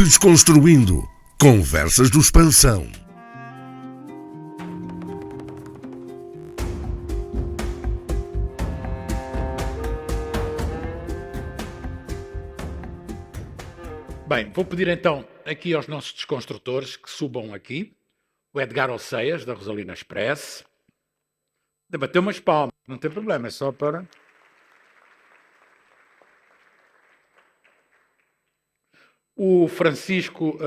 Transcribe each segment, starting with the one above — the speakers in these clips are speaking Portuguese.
Desconstruindo. Conversas do Expansão. Bem, vou pedir então aqui aos nossos desconstrutores que subam aqui. O Edgar Oceias, da Rosalina Express. De bater umas palmas, não tem problema, é só para... O Francisco,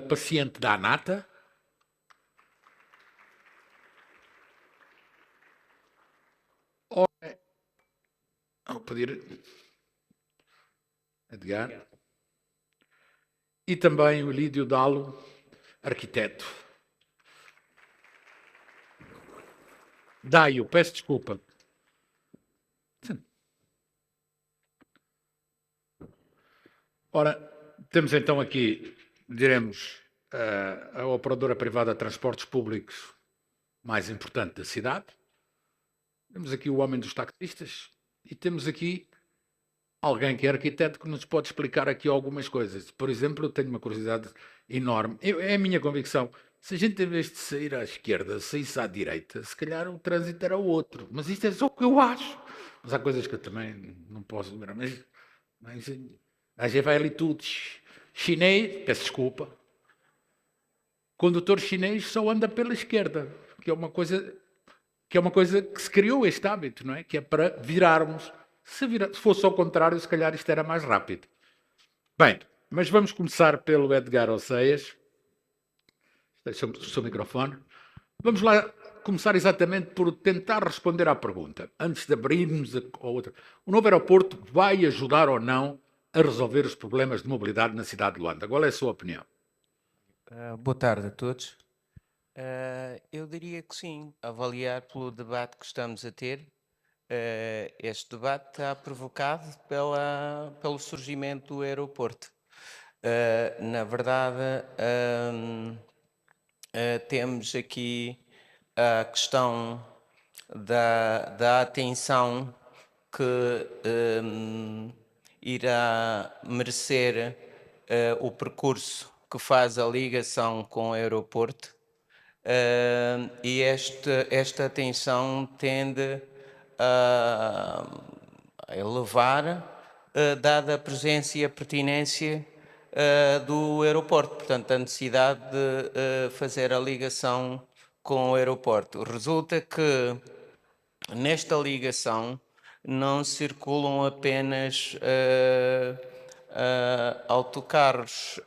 paciente da ANATA. Vou pedir... Edgar. E também o Lídio Dalo, arquiteto. Daio, peço desculpa. Ora, temos então aqui, diremos, a operadora privada de transportes públicos mais importante da cidade. Temos aqui o homem dos taxistas e temos aqui alguém que é arquiteto que nos pode explicar aqui algumas coisas. Por exemplo, eu tenho uma curiosidade enorme. É a minha convicção. Se a gente, em vez de sair à esquerda, saísse à direita, se calhar o trânsito era outro. Mas isto é só o que eu acho. Mas há coisas que eu também não posso lembrar. Mas a gente vai ali tudo. Chinês, peço desculpa. Condutor chinês só anda pela esquerda, que é uma coisa que se criou este hábito, não é? Que é para virarmos. Se fosse ao contrário, se calhar isto era mais rápido. Bem, mas vamos começar pelo Edgar Oceias. Deixa o seu microfone. Vamos lá começar exatamente por tentar responder à pergunta. Antes de abrirmos a outra. O novo aeroporto vai ajudar ou não a resolver os problemas de mobilidade na cidade de Luanda? Qual é a sua opinião? Boa tarde a todos. Eu diria que sim, avaliar pelo debate que estamos a ter. Este debate está provocado pelo surgimento do aeroporto. Na verdade, temos aqui a questão da atenção que irá merecer o percurso que faz a ligação com o aeroporto, e esta atenção tende a elevar, dada a presença e a pertinência do aeroporto, portanto a necessidade de fazer a ligação com o aeroporto. Resulta que nesta ligação não circulam apenas autocarros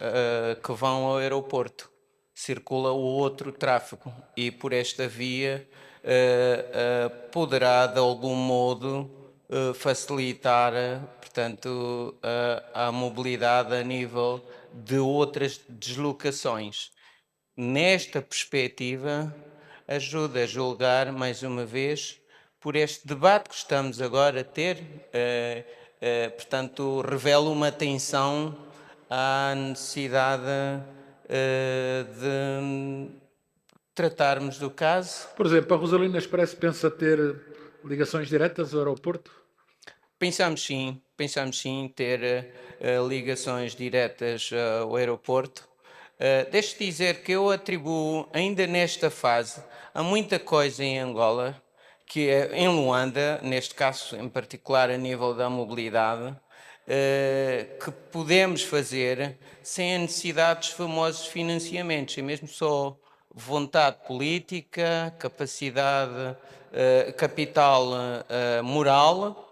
que vão ao aeroporto, circula o outro tráfego e por esta via poderá de algum modo facilitar, portanto, a mobilidade a nível de outras deslocações. Nesta perspectiva, ajuda a julgar, mais uma vez, por este debate que estamos agora a ter, portanto, revela uma atenção à necessidade de tratarmos do caso. Por exemplo, a Rosalina Express pensa ter ligações diretas ao aeroporto? Pensamos sim ter ligações diretas ao aeroporto. Deixe-me dizer que eu atribuo, ainda nesta fase, a muita coisa em Angola, que é em Luanda, neste caso em particular a nível da mobilidade, que podemos fazer sem a necessidade dos famosos financiamentos, e mesmo só vontade política, capacidade, capital moral,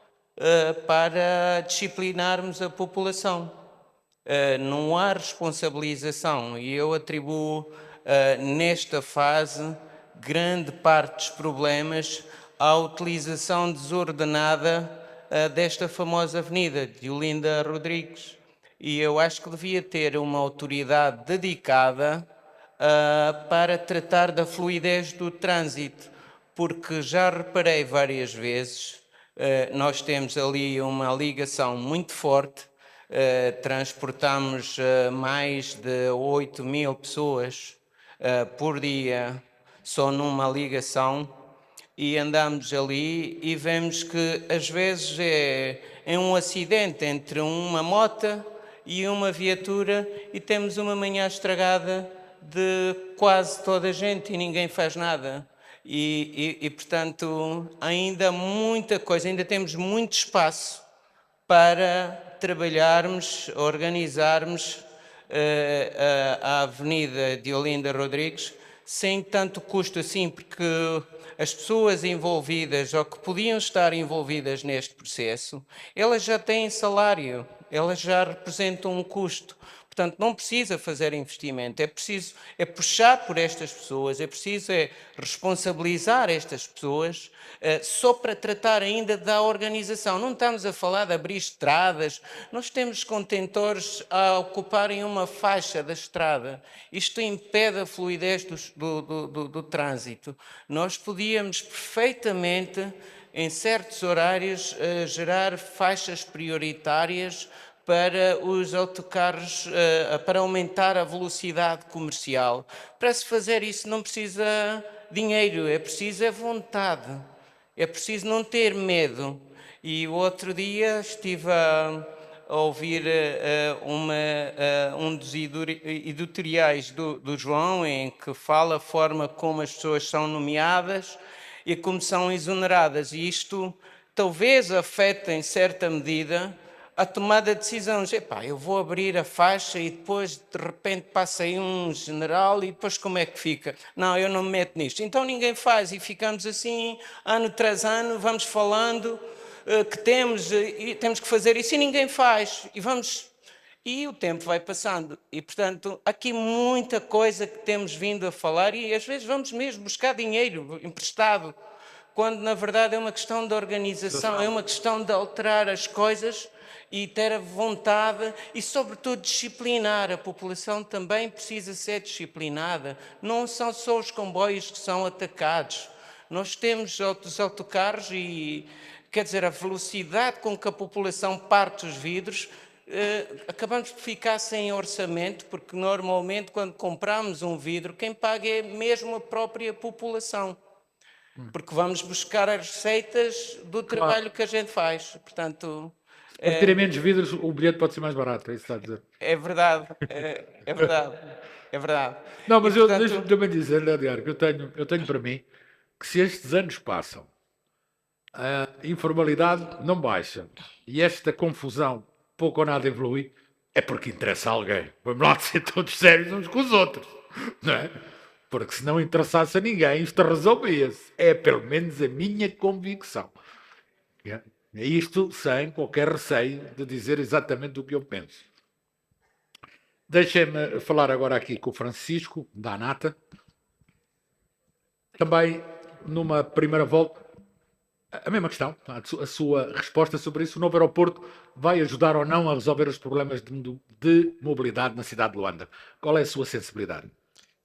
para disciplinarmos a população. Não há responsabilização e eu atribuo nesta fase grande parte dos problemas à utilização desordenada desta famosa avenida de Olinda Rodrigues, e eu acho que devia ter uma autoridade dedicada para tratar da fluidez do trânsito, porque já reparei várias vezes, nós temos ali uma ligação muito forte, transportamos mais de 8.000 pessoas por dia só numa ligação, e andamos ali e vemos que às vezes é um acidente entre uma moto e uma viatura e temos uma manhã estragada de quase toda a gente e ninguém faz nada. Portanto, ainda muita coisa, ainda temos muito espaço para trabalharmos, organizarmos a Avenida de Olinda Rodrigues sem tanto custo assim, porque as pessoas envolvidas ou que podiam estar envolvidas neste processo, elas já têm salário, elas já representam um custo. Portanto, não precisa fazer investimento, é preciso puxar por estas pessoas, é preciso responsabilizar estas pessoas só para tratar ainda da organização. Não estamos a falar de abrir estradas, nós temos contentores a ocuparem uma faixa da estrada. Isto impede a fluidez do trânsito. Nós podíamos perfeitamente, em certos horários, gerar faixas prioritárias para os autocarros, para aumentar a velocidade comercial. Para se fazer isso não precisa dinheiro, é preciso vontade, é preciso não ter medo. E o outro dia estive a ouvir um dos editoriais do João, em que fala a forma como as pessoas são nomeadas e como são exoneradas. E isto talvez afete, em certa medida, a tomada de decisões. Eu vou abrir a faixa e depois de repente passa aí um general e depois como é que fica? Não, eu não me meto nisto. Então ninguém faz e ficamos assim, ano tras ano, vamos falando que temos que fazer isso e ninguém faz. E o tempo vai passando. E, portanto, aqui muita coisa que temos vindo a falar e às vezes vamos mesmo buscar dinheiro emprestado, quando na verdade é uma questão de organização, é uma questão de alterar as coisas e ter a vontade e, sobretudo, disciplinar. A população também precisa ser disciplinada. Não são só os comboios que são atacados. Nós temos os autocarros e, quer dizer, a velocidade com que a população parte os vidros, acabamos por ficar sem orçamento, porque normalmente quando compramos um vidro, quem paga é mesmo a própria população. Porque vamos buscar as receitas do trabalho que a gente faz. Portanto, se partirem menos vidros, o bilhete pode ser mais barato, é isso que está a dizer. é verdade, é verdade, é verdade. Não, mas portanto, deixa-me também dizer, Edgar, que eu tenho para mim que se estes anos passam, a informalidade não baixa e esta confusão pouco ou nada evolui, é porque interessa a alguém. Vamos lá de ser todos sérios uns com os outros, não é? Porque se não interessasse a ninguém, isto resolvia-se. É pelo menos a minha convicção. É isto sem qualquer receio de dizer exatamente o que eu penso. Deixem-me falar agora aqui com o Francisco, da ANATA. Também, numa primeira volta, a mesma questão, a sua resposta sobre isso. O novo aeroporto vai ajudar ou não a resolver os problemas de mobilidade na cidade de Luanda? Qual é a sua sensibilidade?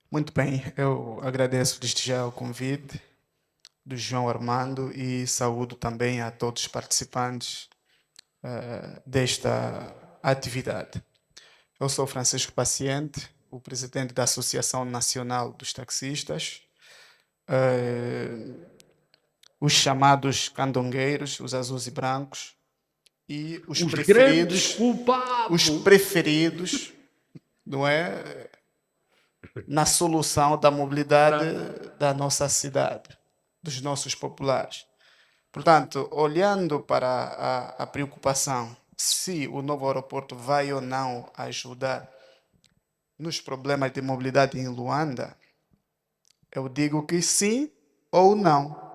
Muito bem, eu agradeço desde já o convite do João Armando e saúdo também a todos os participantes desta atividade. Eu sou Francisco Paciente, o presidente da Associação Nacional dos Taxistas, os chamados candongueiros, os azuis e brancos, e os preferidos, não é, na solução da mobilidade da nossa cidade, dos nossos populares. Portanto, olhando para a preocupação se o novo aeroporto vai ou não ajudar nos problemas de mobilidade em Luanda, eu digo que sim ou não.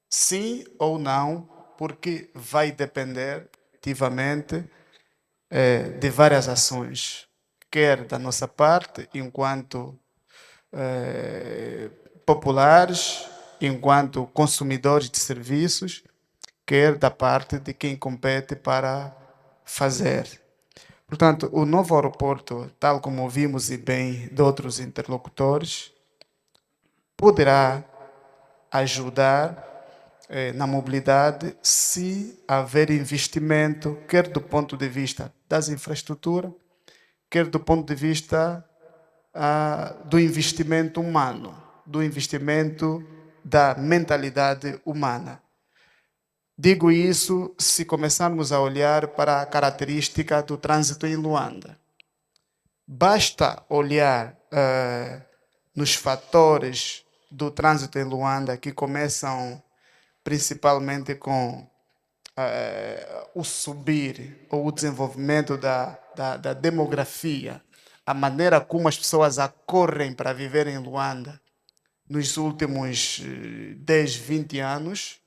Sim ou não, porque vai depender ativamente de várias ações, quer da nossa parte, enquanto populares, enquanto consumidores de serviços, quer da parte de quem compete para fazer. Portanto, o novo aeroporto, tal como ouvimos e bem de outros interlocutores, poderá ajudar na mobilidade se haver investimento, quer do ponto de vista das infraestruturas, quer do ponto de vista do investimento humano, do investimento da mentalidade humana. Digo isso se começarmos a olhar para a característica do trânsito em Luanda. Basta olhar nos fatores do trânsito em Luanda, que começam principalmente com o subir ou o desenvolvimento da demografia, a maneira como as pessoas acorrem para viver em Luanda nos últimos 10, 20 anos,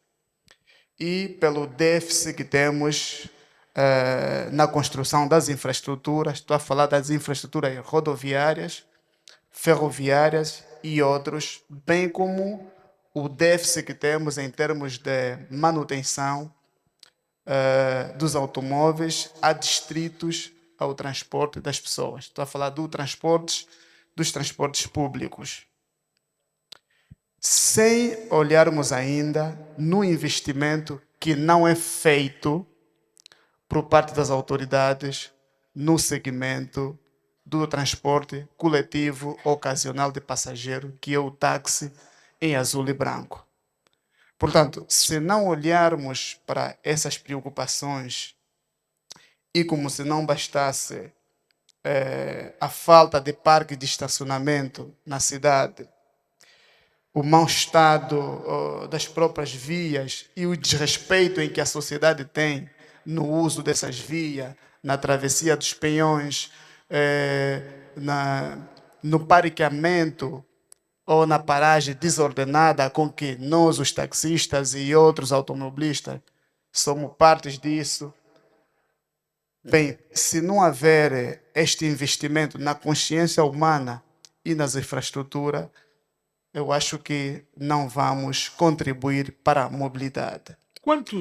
e pelo déficit que temos na construção das infraestruturas. Estou a falar das infraestruturas rodoviárias, ferroviárias e outros, bem como o déficit que temos em termos de manutenção dos automóveis adstritos ao transporte das pessoas. Estou a falar dos transportes públicos. Sem olharmos ainda no investimento que não é feito por parte das autoridades no segmento do transporte coletivo ocasional de passageiro, que é o táxi em azul e branco. Portanto, se não olharmos para essas preocupações, e como se não bastasse a falta de parque de estacionamento na cidade, o mau estado das próprias vias e o desrespeito em que a sociedade tem no uso dessas vias, na travessia dos peões, no parqueamento ou na paragem desordenada com que nós, os taxistas e outros automobilistas, somos partes disso. Bem, se não houver este investimento na consciência humana e nas infraestruturas, eu acho que não vamos contribuir para a mobilidade.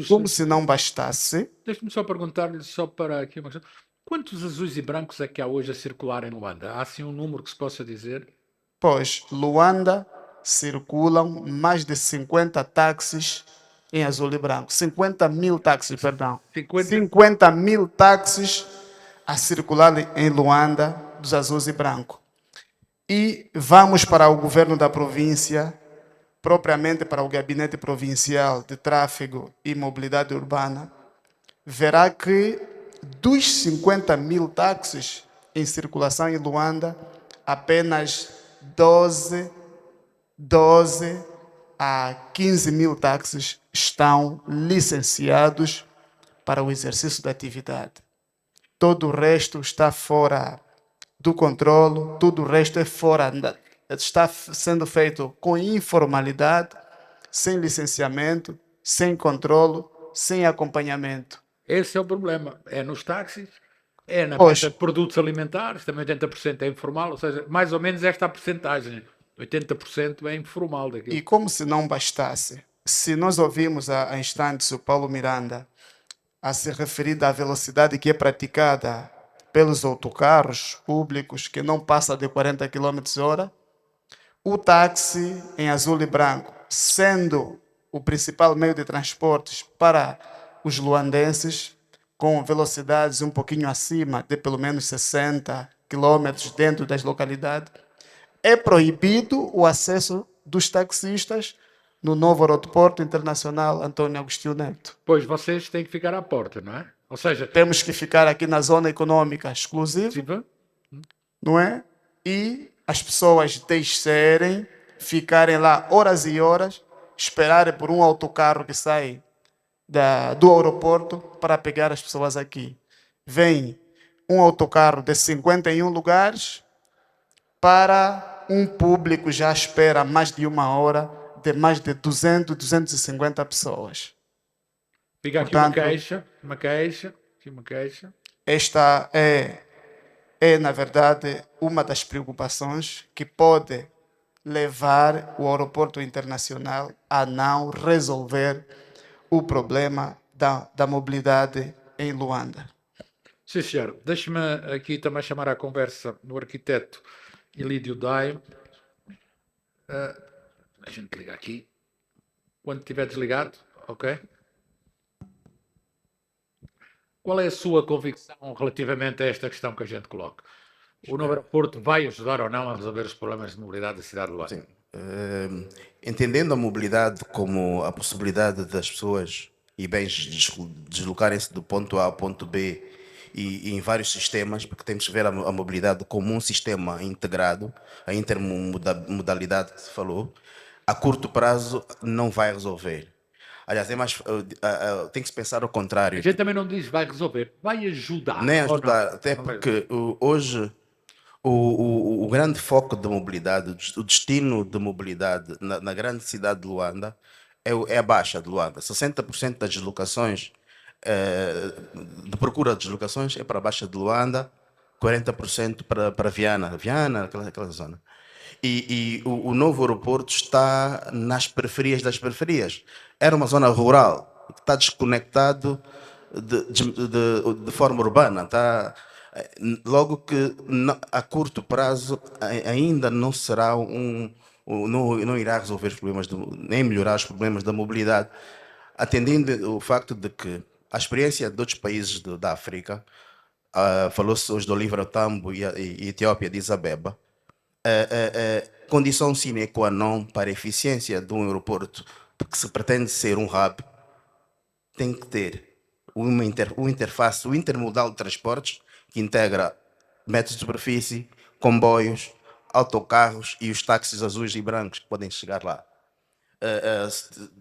Como se não bastasse... Deixe-me só perguntar-lhe, só para aqui uma questão. Quantos azuis e brancos é que há hoje a circular em Luanda? Há assim um número que se possa dizer? Pois, Luanda circulam mais de 50 táxis em azul e branco. 50 mil táxis, perdão. 50 mil táxis a circular em Luanda dos azuis e branco. E vamos para o governo da província, propriamente para o Gabinete Provincial de Tráfego e Mobilidade Urbana, verá que dos 50 mil táxis em circulação em Luanda, apenas 12 a 15 mil táxis estão licenciados para o exercício da atividade. Todo o resto está fora do controle, tudo o resto é fora, está sendo feito com informalidade, sem licenciamento, sem controle, sem acompanhamento. Esse é o problema. É nos táxis, é na venda de produtos alimentares, também 80% é informal, ou seja, mais ou menos esta a percentagem. 80% é informal daquilo. E como se não bastasse, se nós ouvimos há instantes o Paulo Miranda a se referir à velocidade que é praticada pelos autocarros públicos, que não passa de 40 km/h, o táxi em azul e branco, sendo o principal meio de transportes para os luandenses, com velocidades um pouquinho acima de pelo menos 60 km dentro das localidades, é proibido o acesso dos taxistas no novo aeroporto internacional Antônio Agostinho Neto. Pois vocês têm que ficar à porta, não é? Ou seja, temos que ficar aqui na zona econômica exclusiva, não é? E as pessoas descerem, ficarem lá horas e horas, esperarem por um autocarro que sai do aeroporto para pegar as pessoas aqui. Vem um autocarro de 51 lugares para um público já espera mais de uma hora, de mais de 200, 250 pessoas. Fica aqui uma queixa. Esta é, na verdade, uma das preocupações que pode levar o aeroporto internacional a não resolver o problema da mobilidade em Luanda. Sim, senhor. Deixe-me aqui também chamar à conversa no arquiteto Ilídio Daio. A gente liga aqui. Quando estiver desligado, ok? Qual é a sua convicção relativamente a esta questão que a gente coloca? O novo aeroporto vai ajudar ou não a resolver os problemas de mobilidade da cidade de Luanda? Sim. Entendendo a mobilidade como a possibilidade das pessoas e bens deslocarem-se do ponto A ao ponto B e em vários sistemas, porque temos que ver a mobilidade como um sistema integrado, a intermodalidade que se falou, a curto prazo não vai resolver. Aliás, é mais, tem que se pensar ao A contrário. gente também não diz vai resolver, vai ajudar. Nem ou não? ajudar, até porque hoje o grande foco da mobilidade, o destino de mobilidade na grande cidade de Luanda é a Baixa de Luanda. 60% das deslocações, de procura de deslocações é para a Baixa de Luanda, 40% para Viana, aquela zona. E o novo aeroporto está nas periferias das periferias. Era uma zona rural, que está desconectado de forma urbana. Logo que a curto prazo ainda não será não irá resolver os problemas, nem melhorar os problemas da mobilidade, atendendo o facto de que a experiência de outros países da África, falou-se hoje do Oliver Tambo e Etiópia, de Addis Abeba, condição sine qua non para a eficiência de um aeroporto que se pretende ser um hub, tem que ter uma interface, o intermodal de transportes, que integra metros de superfície, comboios, autocarros e os táxis azuis e brancos que podem chegar lá.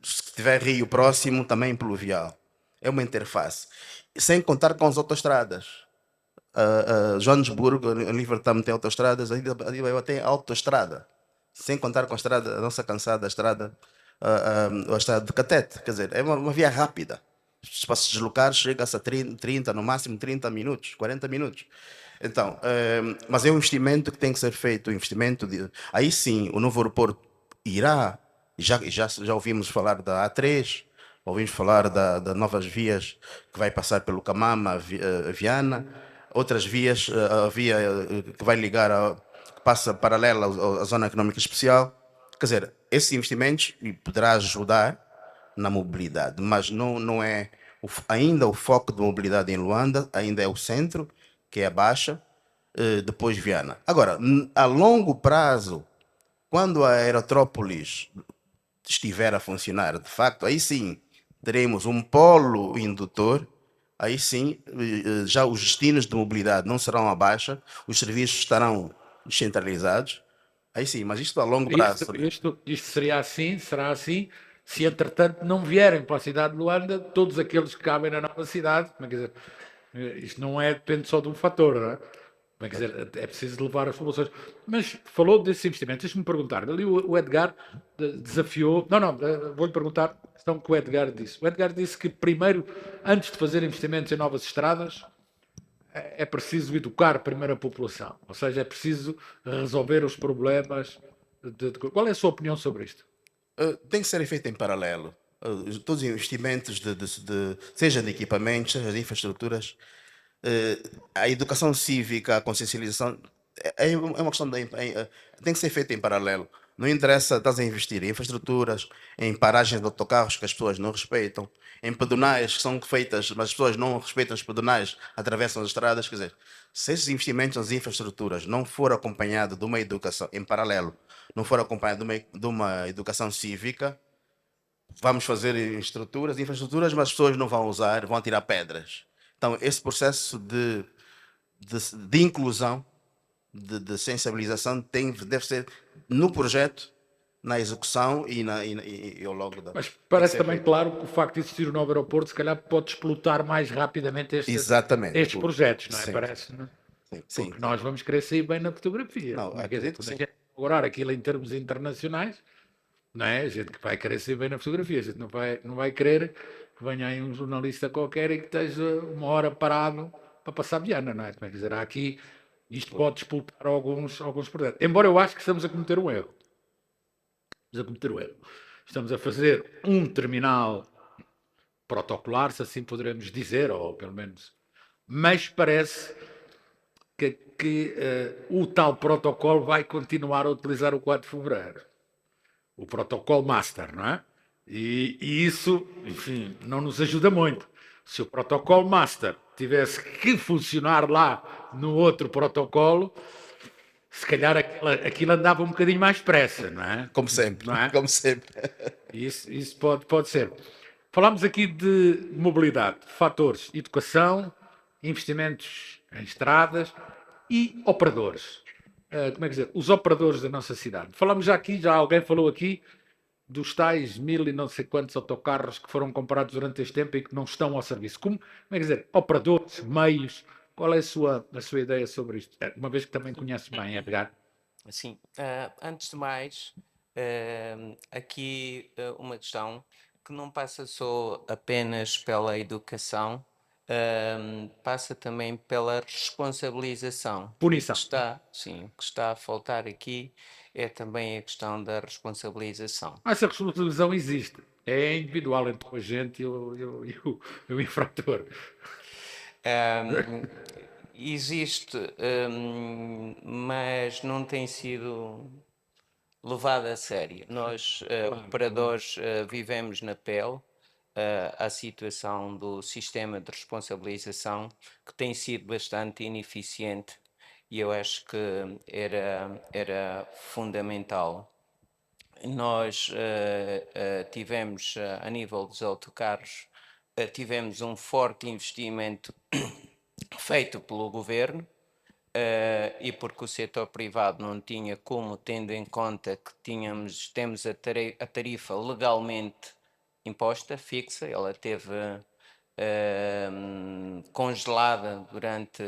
Se tiver rio próximo, também pluvial. É uma interface. Sem contar com as autoestradas. Joanesburgo, Liverpool tem autoestradas, Addis Abeba tem autoestrada. Sem contar com a estrada, a nossa cansada estrada, a estrada de Catete. Quer dizer, é uma via rápida. Para se deslocar, chega-se a 30, no máximo 30 minutos, 40 minutos. Então, mas é um investimento que tem que ser feito. Aí sim, o novo aeroporto irá, já ouvimos falar da A3, ouvimos falar da novas vias que vai passar pelo Camama, Viana, outras vias, a via que vai ligar, que passa paralela à Zona Económica Especial. Quer dizer, esses investimentos poderá ajudar na mobilidade, mas não é ainda o foco de mobilidade em Luanda, ainda é o centro, que é a Baixa, depois Viana. Agora, a longo prazo, quando a Aerópolis estiver a funcionar, de facto, aí sim teremos um polo indutor, aí sim já os destinos de mobilidade não serão a Baixa, os serviços estarão descentralizados, aí sim, mas isto a longo prazo. Isto seria assim, será assim, se entretanto não vierem para a cidade de Luanda todos aqueles que cabem na nova cidade. Quer dizer, isto não depende só de um fator, não é? Quer dizer, é preciso levar as populações. Mas falou desses investimentos, deixe-me perguntar. Ali o Edgar desafiou. Não, vou-lhe perguntar a questão que o Edgar disse. O Edgar disse que primeiro, antes de fazer investimentos em novas estradas, é preciso educar primeiro a população. Ou seja, é preciso resolver os problemas. Qual é a sua opinião sobre isto? Tem que ser feito em paralelo. Todos os investimentos, seja de equipamentos, seja de infraestruturas, a educação cívica, a consciencialização, é uma questão tem que ser feita em paralelo. Não interessa, estás a investir em infraestruturas, em paragens de autocarros que as pessoas não respeitam, em pedonais que são feitas, mas as pessoas não respeitam os pedonais, atravessam as estradas. Quer dizer, se esses investimentos nas infraestruturas não for acompanhado de uma educação em paralelo, não for acompanhado de uma educação cívica, vamos fazer infraestruturas, mas as pessoas não vão usar, vão tirar pedras. Então, esse processo de inclusão, de sensibilização, deve ser no projeto, na execução e ao longo da... Mas parece também claro que o facto de existir o novo aeroporto, se calhar, pode explotar mais rapidamente estes projetos, não é? Sim. Parece, não é? Sim. Porque nós vamos querer sair bem na fotografia. Não, Quer dizer, acredito que sim. agora aquilo em termos internacionais, não é? A gente que vai querer sair bem na fotografia, a gente não vai querer que venha aí um jornalista qualquer e que esteja uma hora parado para passar Viana, não é? Quer dizer, isto pode explotar alguns projetos. Embora eu acho que estamos a cometer um erro. Estamos a fazer um terminal protocolar, se assim poderemos dizer, ou pelo menos... Mas parece que o tal protocolo vai continuar a utilizar o 4 de fevereiro. O protocolo master, não é? E isso, enfim, não nos ajuda muito. Se o protocolo master tivesse que funcionar lá no outro protocolo, se calhar aquilo andava um bocadinho mais depressa, não é? Como sempre, não é? como sempre. Isso pode ser. Falámos aqui de mobilidade, fatores, educação, investimentos em estradas e operadores. Como é que dizer? Os operadores da nossa cidade. Falámos já aqui, já alguém falou aqui dos tais 1000 e não sei quantos autocarros que foram comprados durante este tempo e que não estão ao serviço. Como é que dizer? Operadores, meios, qual é a sua ideia sobre isto? Uma vez que também conhece bem, Edgar. Sim, antes de mais, aqui uma questão que não passa só apenas pela educação, passa também pela responsabilização. Punição. Sim, o que está a faltar aqui é também a questão da responsabilização. Essa responsabilização existe. É individual entre o agente e o infrator. Existe, mas não tem sido levada a sério. Nós, operadores, vivemos na pele a situação do sistema de responsabilização, que tem sido bastante ineficiente, e eu acho que era fundamental. Nós tivemos, a nível dos autocarros, tivemos um forte investimento feito pelo governo, e porque o setor privado não tinha como, tendo em conta que temos a tarifa legalmente imposta, fixa, ela teve congelada durante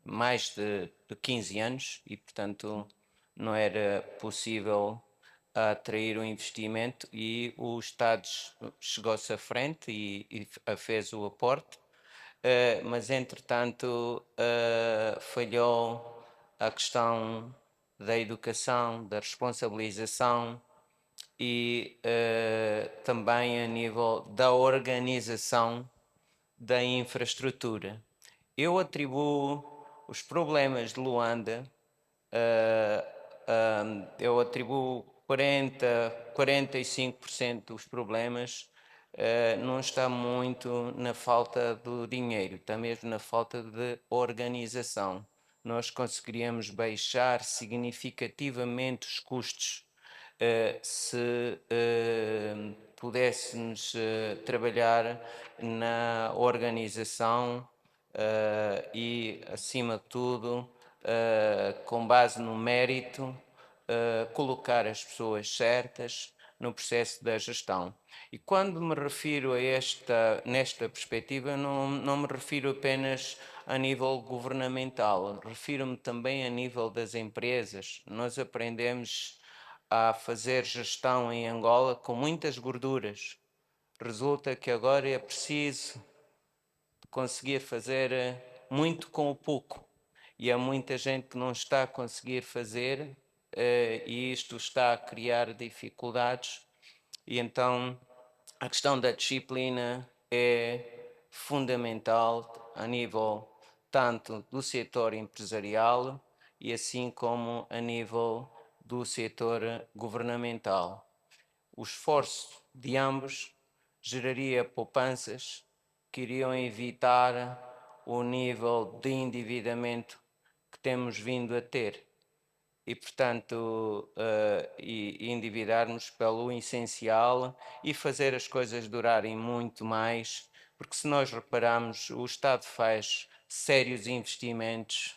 mais de 15 anos e, portanto, não era possível atrair o investimento, e o Estado chegou-se à frente e fez o aporte. Mas entretanto falhou a questão da educação, da responsabilização e também a nível da organização da infraestrutura. Eu atribuo os problemas de Luanda, eu atribuo 45% dos problemas. Não está muito na falta do dinheiro, está mesmo na falta de organização. Nós conseguiríamos baixar significativamente os custos se pudéssemos trabalhar na organização e, acima de tudo, com base no mérito, colocar as pessoas certas no processo da gestão. E quando me refiro a nesta perspectiva, não me refiro apenas a nível governamental, refiro-me também a nível das empresas. Nós aprendemos a fazer gestão em Angola com muitas gorduras. Resulta que agora é preciso conseguir fazer muito com o pouco. E há muita gente que não está a conseguir fazer, e isto está a criar dificuldades. E então a questão da disciplina é fundamental a nível tanto do setor empresarial e assim como a nível do setor governamental. O esforço de ambos geraria poupanças que iriam evitar o nível de endividamento que temos vindo a ter. E, portanto, endividarmos pelo essencial e fazer as coisas durarem muito mais, porque se nós repararmos, o Estado faz sérios investimentos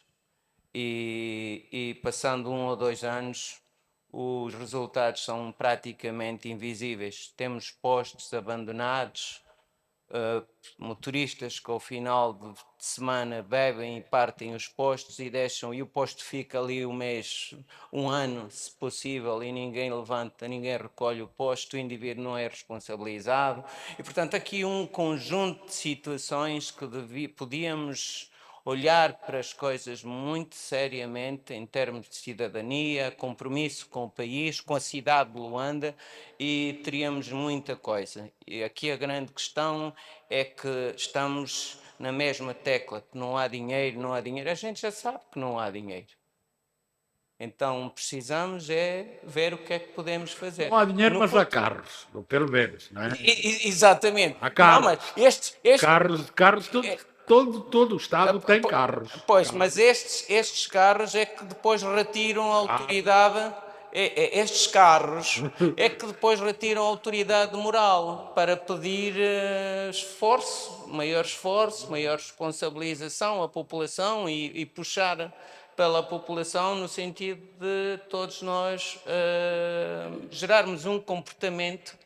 e passando 1 ou 2 anos, os resultados são praticamente invisíveis. Temos postos abandonados, motoristas que ao final de semana bebem e partem os postos e deixam, e o posto fica ali um mês, um ano, se possível, e ninguém levanta, ninguém recolhe o posto, o indivíduo não é responsabilizado. E, portanto, aqui um conjunto de situações que podíamos olhar para as coisas muito seriamente em termos de cidadania, compromisso com o país, com a cidade de Luanda, e teríamos muita coisa. E aqui a grande questão é que estamos na mesma tecla, que não há dinheiro, não há dinheiro. A gente já sabe que não há dinheiro. Então precisamos é ver o que é que podemos fazer. Não há dinheiro, mas há carros, ou pelo menos, não é? Exatamente. Há carros. Não, mas Carros, todo o Estado tem carros. Pois, mas estes carros é que depois retiram a autoridade, estes carros é que depois retiram a autoridade moral para pedir maior responsabilização à população e puxar pela população no sentido de todos nós gerarmos um comportamento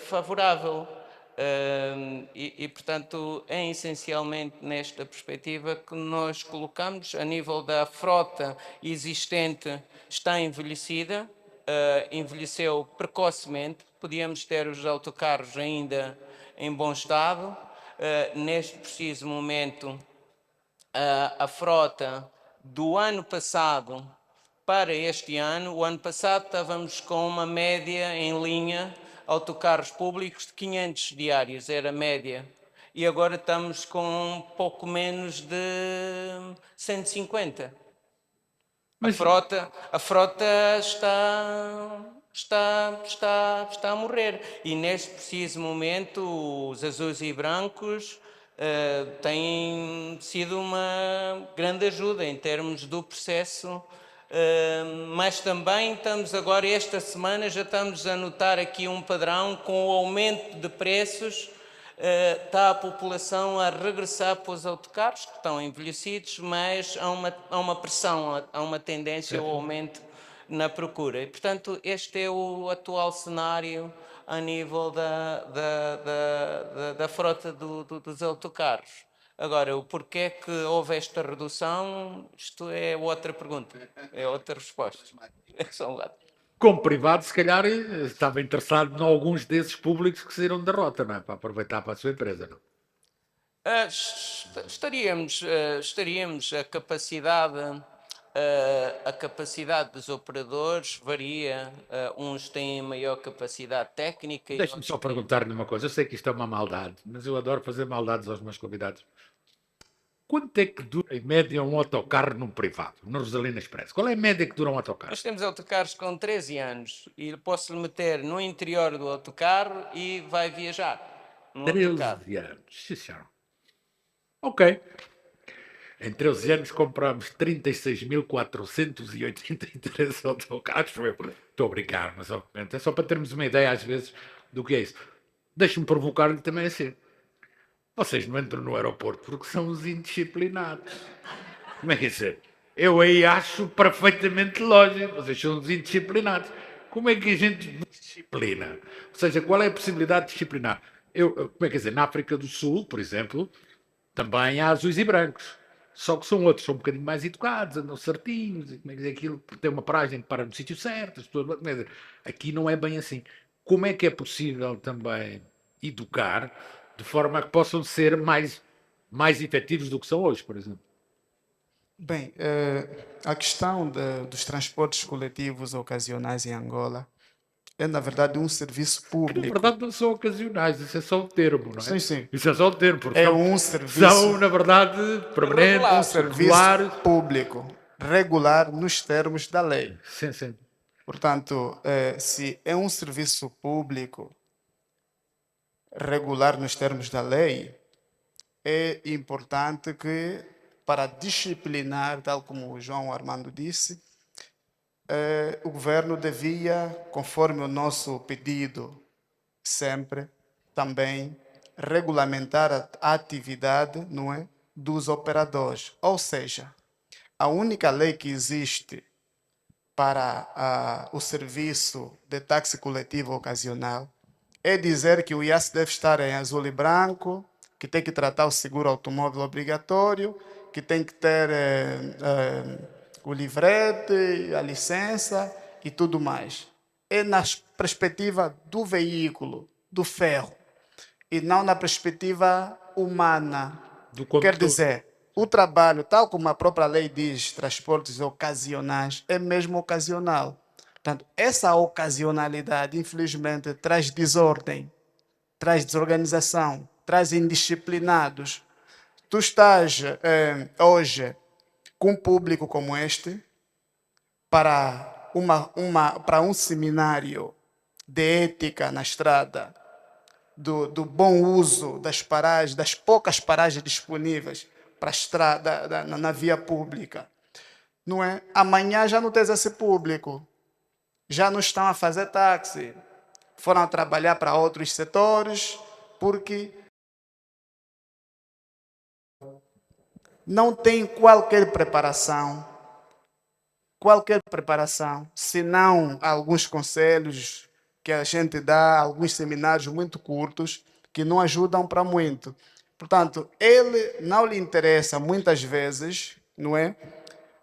favorável. Portanto, é essencialmente nesta perspectiva que nós colocamos. A nível da frota existente, está envelhecida, envelheceu precocemente, podíamos ter os autocarros ainda em bom estado. Neste preciso momento, a frota do ano passado para este ano, o ano passado estávamos com uma média em linha, autocarros públicos de 500 diários, era a média. E agora estamos com pouco menos de 150. A frota está a morrer. E neste preciso momento, os azuis e brancos têm sido uma grande ajuda em termos do processo. Mas também estamos agora, esta semana, já estamos a notar aqui um padrão com o aumento de preços. Está a população a regressar para os autocarros, que estão envelhecidos, mas há uma pressão, há uma tendência ao aumento na procura. E, portanto, este é o atual cenário a nível da frota dos autocarros. Agora, o porquê que houve esta redução, isto é outra pergunta, é outra resposta. É só um lado. Como privado, se calhar estava interessado em alguns desses públicos que saíram da rota, não é? Para aproveitar para a sua empresa, não? Estaríamos a capacidade dos operadores varia, uns têm maior capacidade técnica e Deixe-me só perguntar-lhe uma coisa. Eu sei que isto é uma maldade, mas eu adoro fazer maldades aos meus convidados. Quanto é que dura, em média, um autocarro num privado, no Rosalina Express? Qual é a média que dura um autocarro? Nós temos autocarros com 13 anos e posso-lhe meter no interior do autocarro e vai viajar. 13 anos, sim, senhor. Ok. Em 13 anos compramos 36.483 autocarros. Estou a brincar, mas obviamente é só para termos uma ideia, às vezes, do que é isso. Deixe-me provocar-lhe também assim. Vocês não entram no aeroporto porque são os indisciplinados. Como é que é isso? Eu aí acho perfeitamente lógico. Vocês são os indisciplinados. Como é que a gente disciplina? Ou seja, qual é a possibilidade de disciplinar? Como é que é dizer? Na África do Sul, por exemplo, também há azuis e brancos. Só que são outros, são um bocadinho mais educados, andam certinhos, e como é que é aquilo, tem uma paragem que para no sítio certo. Aqui não é bem assim. Como é que é possível também educar de forma a que possam ser mais efetivos do que são hoje, por exemplo? Bem, a questão dos transportes coletivos ocasionais em Angola é, na verdade, um serviço Na público. verdade não são ocasionais, isso é só o termo, não é? Sim, sim. Isso é só o termo, porque É são, um serviço, são, na verdade, permanentes, um serviço regulares. público, regular nos termos da lei. Sim, sim. Portanto, se é um serviço público regular nos termos da lei, é importante que, para disciplinar, tal como o João Armando disse, o governo devia, conforme o nosso pedido sempre, também regulamentar a atividade, não é, dos operadores. Ou seja, a única lei que existe para o serviço de táxi coletivo ocasional é dizer que o IAS deve estar em azul e branco, que tem que tratar o seguro automóvel obrigatório, que tem que ter o livrete, a licença e tudo mais. É na perspectiva do veículo, do ferro, e não na perspectiva humana. Quer dizer, o trabalho, tal como a própria lei diz, transportes ocasionais, é mesmo ocasional. Portanto, essa ocasionalidade, infelizmente, traz desordem, traz desorganização, traz indisciplinados. Tu estás hoje com um público como este para um seminário de ética na estrada, do bom uso das paragens, das poucas paragens disponíveis para a estrada, na via pública. Não é? Amanhã já não tens esse público. já não estão a fazer táxi, foram trabalhar para outros setores, porque não têm qualquer preparação, senão alguns conselhos que a gente dá, alguns seminários muito curtos, que não ajudam para muito. Portanto, ele não lhe interessa muitas vezes, não é?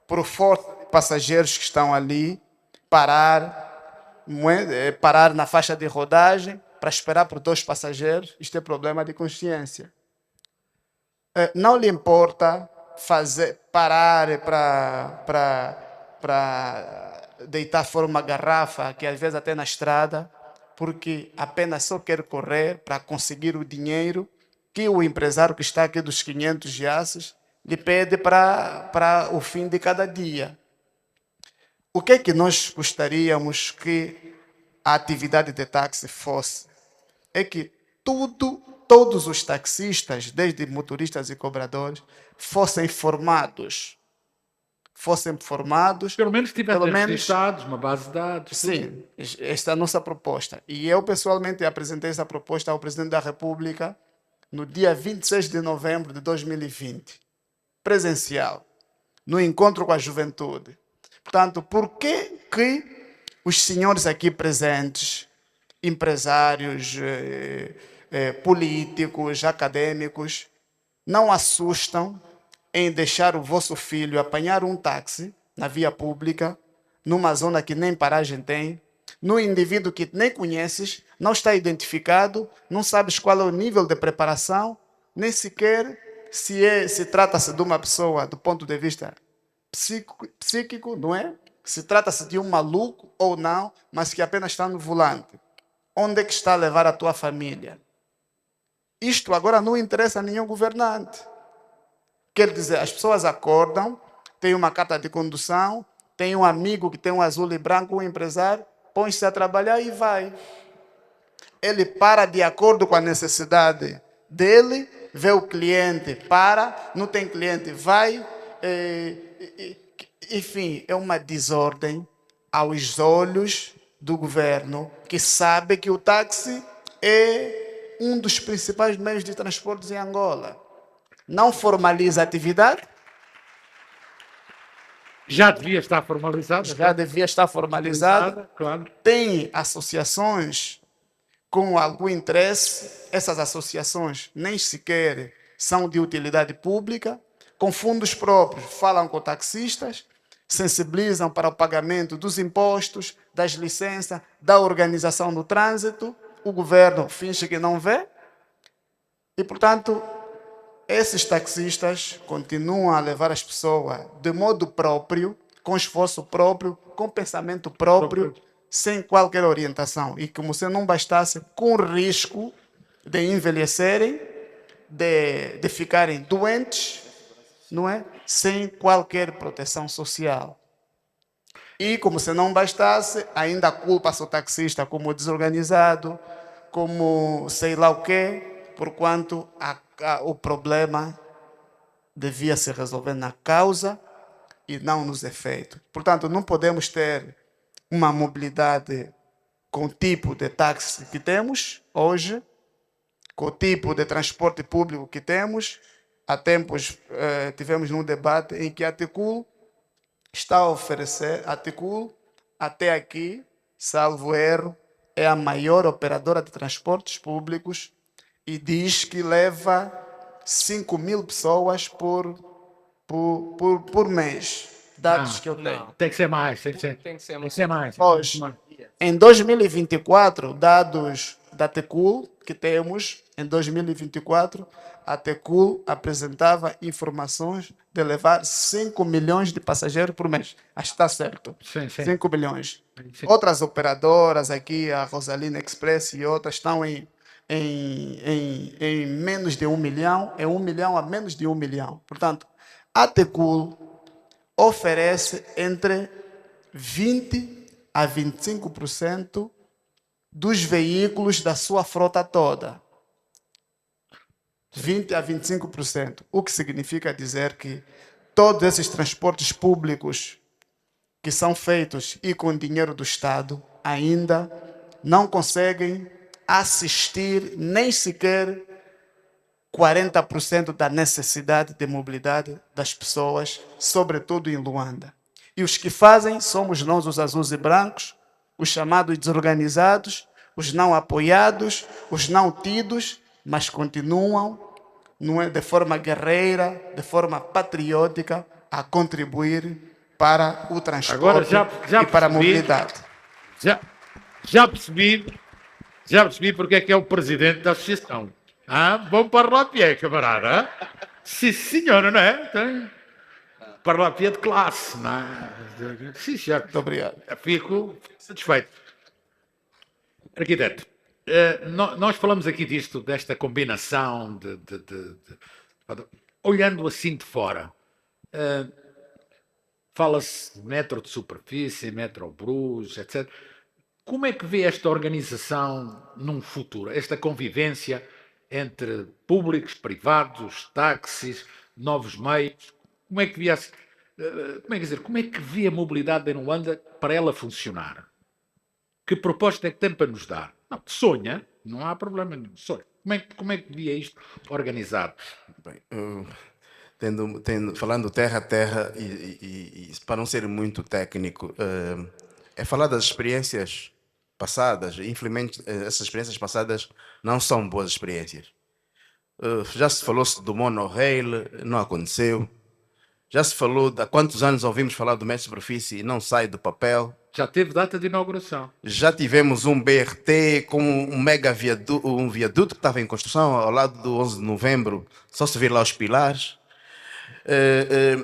Por força de passageiros que estão ali, parar, não é? Parar na faixa de rodagem para esperar por 2 passageiros. Isto é problema de consciência. Não lhe importa parar para deitar fora uma garrafa, que às vezes até na estrada, porque apenas só quer correr para conseguir o dinheiro que o empresário que está aqui dos 500 jaços lhe pede para o fim de cada dia. O que é que nós gostaríamos que a atividade de táxi fosse? É que todos os taxistas, desde motoristas e cobradores, fossem formados. Pelo menos tivessem Pelo menos- registados, uma base de dados. Sim, esta é a nossa proposta. E eu, pessoalmente, apresentei essa proposta ao Presidente da República no dia 26 de novembro de 2020, presencial, no encontro com a juventude. Portanto, por que os senhores aqui presentes, empresários, políticos, acadêmicos, não assustam em deixar o vosso filho apanhar um táxi na via pública, numa zona que nem paragem tem, num indivíduo que nem conheces, não está identificado, não sabes qual é o nível de preparação, nem sequer se trata-se de uma pessoa do ponto de vista psíquico, não é? Se trata-se de um maluco ou não, mas que apenas está no volante. Onde é que está a levar a tua família? Isto agora não interessa a nenhum governante. Quer dizer, as pessoas acordam, têm uma carta de condução, tem um amigo que tem um azul e branco, um empresário, põe-se a trabalhar e vai. Ele para de acordo com a necessidade dele, vê o cliente, para, não tem cliente, vai. Enfim, é uma desordem aos olhos do governo, que sabe que o táxi é um dos principais meios de transporte em Angola. Não formaliza a atividade, Já devia estar formalizado. já devia estar formalizada. Claro. Tem associações com algum interesse, essas associações nem sequer são de utilidade pública, com fundos próprios, falam com taxistas, sensibilizam para o pagamento dos impostos, das licenças, da organização do trânsito, o governo finge que não vê, e, portanto, esses taxistas continuam a levar as pessoas de modo próprio, com esforço próprio, com pensamento próprio, sem qualquer orientação. E como se não bastasse, com risco de envelhecerem, de ficarem doentes, não é? Sem qualquer proteção social. E como se não bastasse, ainda culpa-se o taxista como desorganizado, como sei lá o quê, porquanto o problema devia se resolver na causa e não nos efeitos. Portanto, não podemos ter uma mobilidade com o tipo de táxi que temos hoje, com o tipo de transporte público que temos. Há tempos tivemos um debate em que a Tecul está a oferecer, a Tecul até aqui, salvo erro, é a maior operadora de transportes públicos e diz que leva 5.000 pessoas por mês. Dados que eu tenho. Não. Tem que ser mais. Tem que ser Tem que ser Tem que ser mais. Hoje, em 2024, dados da Tecul que temos, em 2024, a Tecul apresentava informações de levar 5 milhões de passageiros por mês. Acho que está certo. Sim, sim. 5 milhões. Sim. Outras operadoras aqui, a Rosalina Express e outras, estão em menos de 1 milhão, é 1 milhão a menos de 1 milhão. Portanto, a Tecul oferece entre 20% a 25% dos veículos da sua frota toda. 20% a 25%. O que significa dizer que todos esses transportes públicos que são feitos e com dinheiro do Estado ainda não conseguem assistir nem sequer 40% da necessidade de mobilidade das pessoas, sobretudo em Luanda. E os que fazem somos nós, os azuis e brancos, os chamados desorganizados, os não apoiados, os não tidos, mas continuam, não é, de forma guerreira, de forma patriótica, a contribuir para o transporte Agora já e para a percebi. mobilidade. Já percebi porque é que é o presidente da associação. Bom parlapié, camarada. Sim, senhora, não é? Tem parlapié de classe, não é? Sim, senhor. Muito obrigado. Fico satisfeito. Arquiteto, nós falamos aqui desta combinação olhando assim de fora. Fala-se de metro de superfície, metro brus, etc. Como é que vê esta organização num futuro? Esta convivência entre públicos, privados, táxis, novos meios? Como é que vê a mobilidade em Luanda para ela funcionar? Que proposta é que tem para nos dar? Não, sonha, não há problema nenhum. Sonha. Como é que via isto organizado? Bem, falando terra a terra, e para não ser muito técnico, é falar das experiências passadas. Infelizmente, essas experiências passadas não são boas experiências. Já se falou-se do monorail, não aconteceu. Já se falou, há quantos anos ouvimos falar do metro de superfície e não sai do papel. Já teve data de inauguração. Já tivemos um BRT com um mega viaduto, um viaduto que estava em construção ao lado do 11 de novembro, só se vir lá os pilares.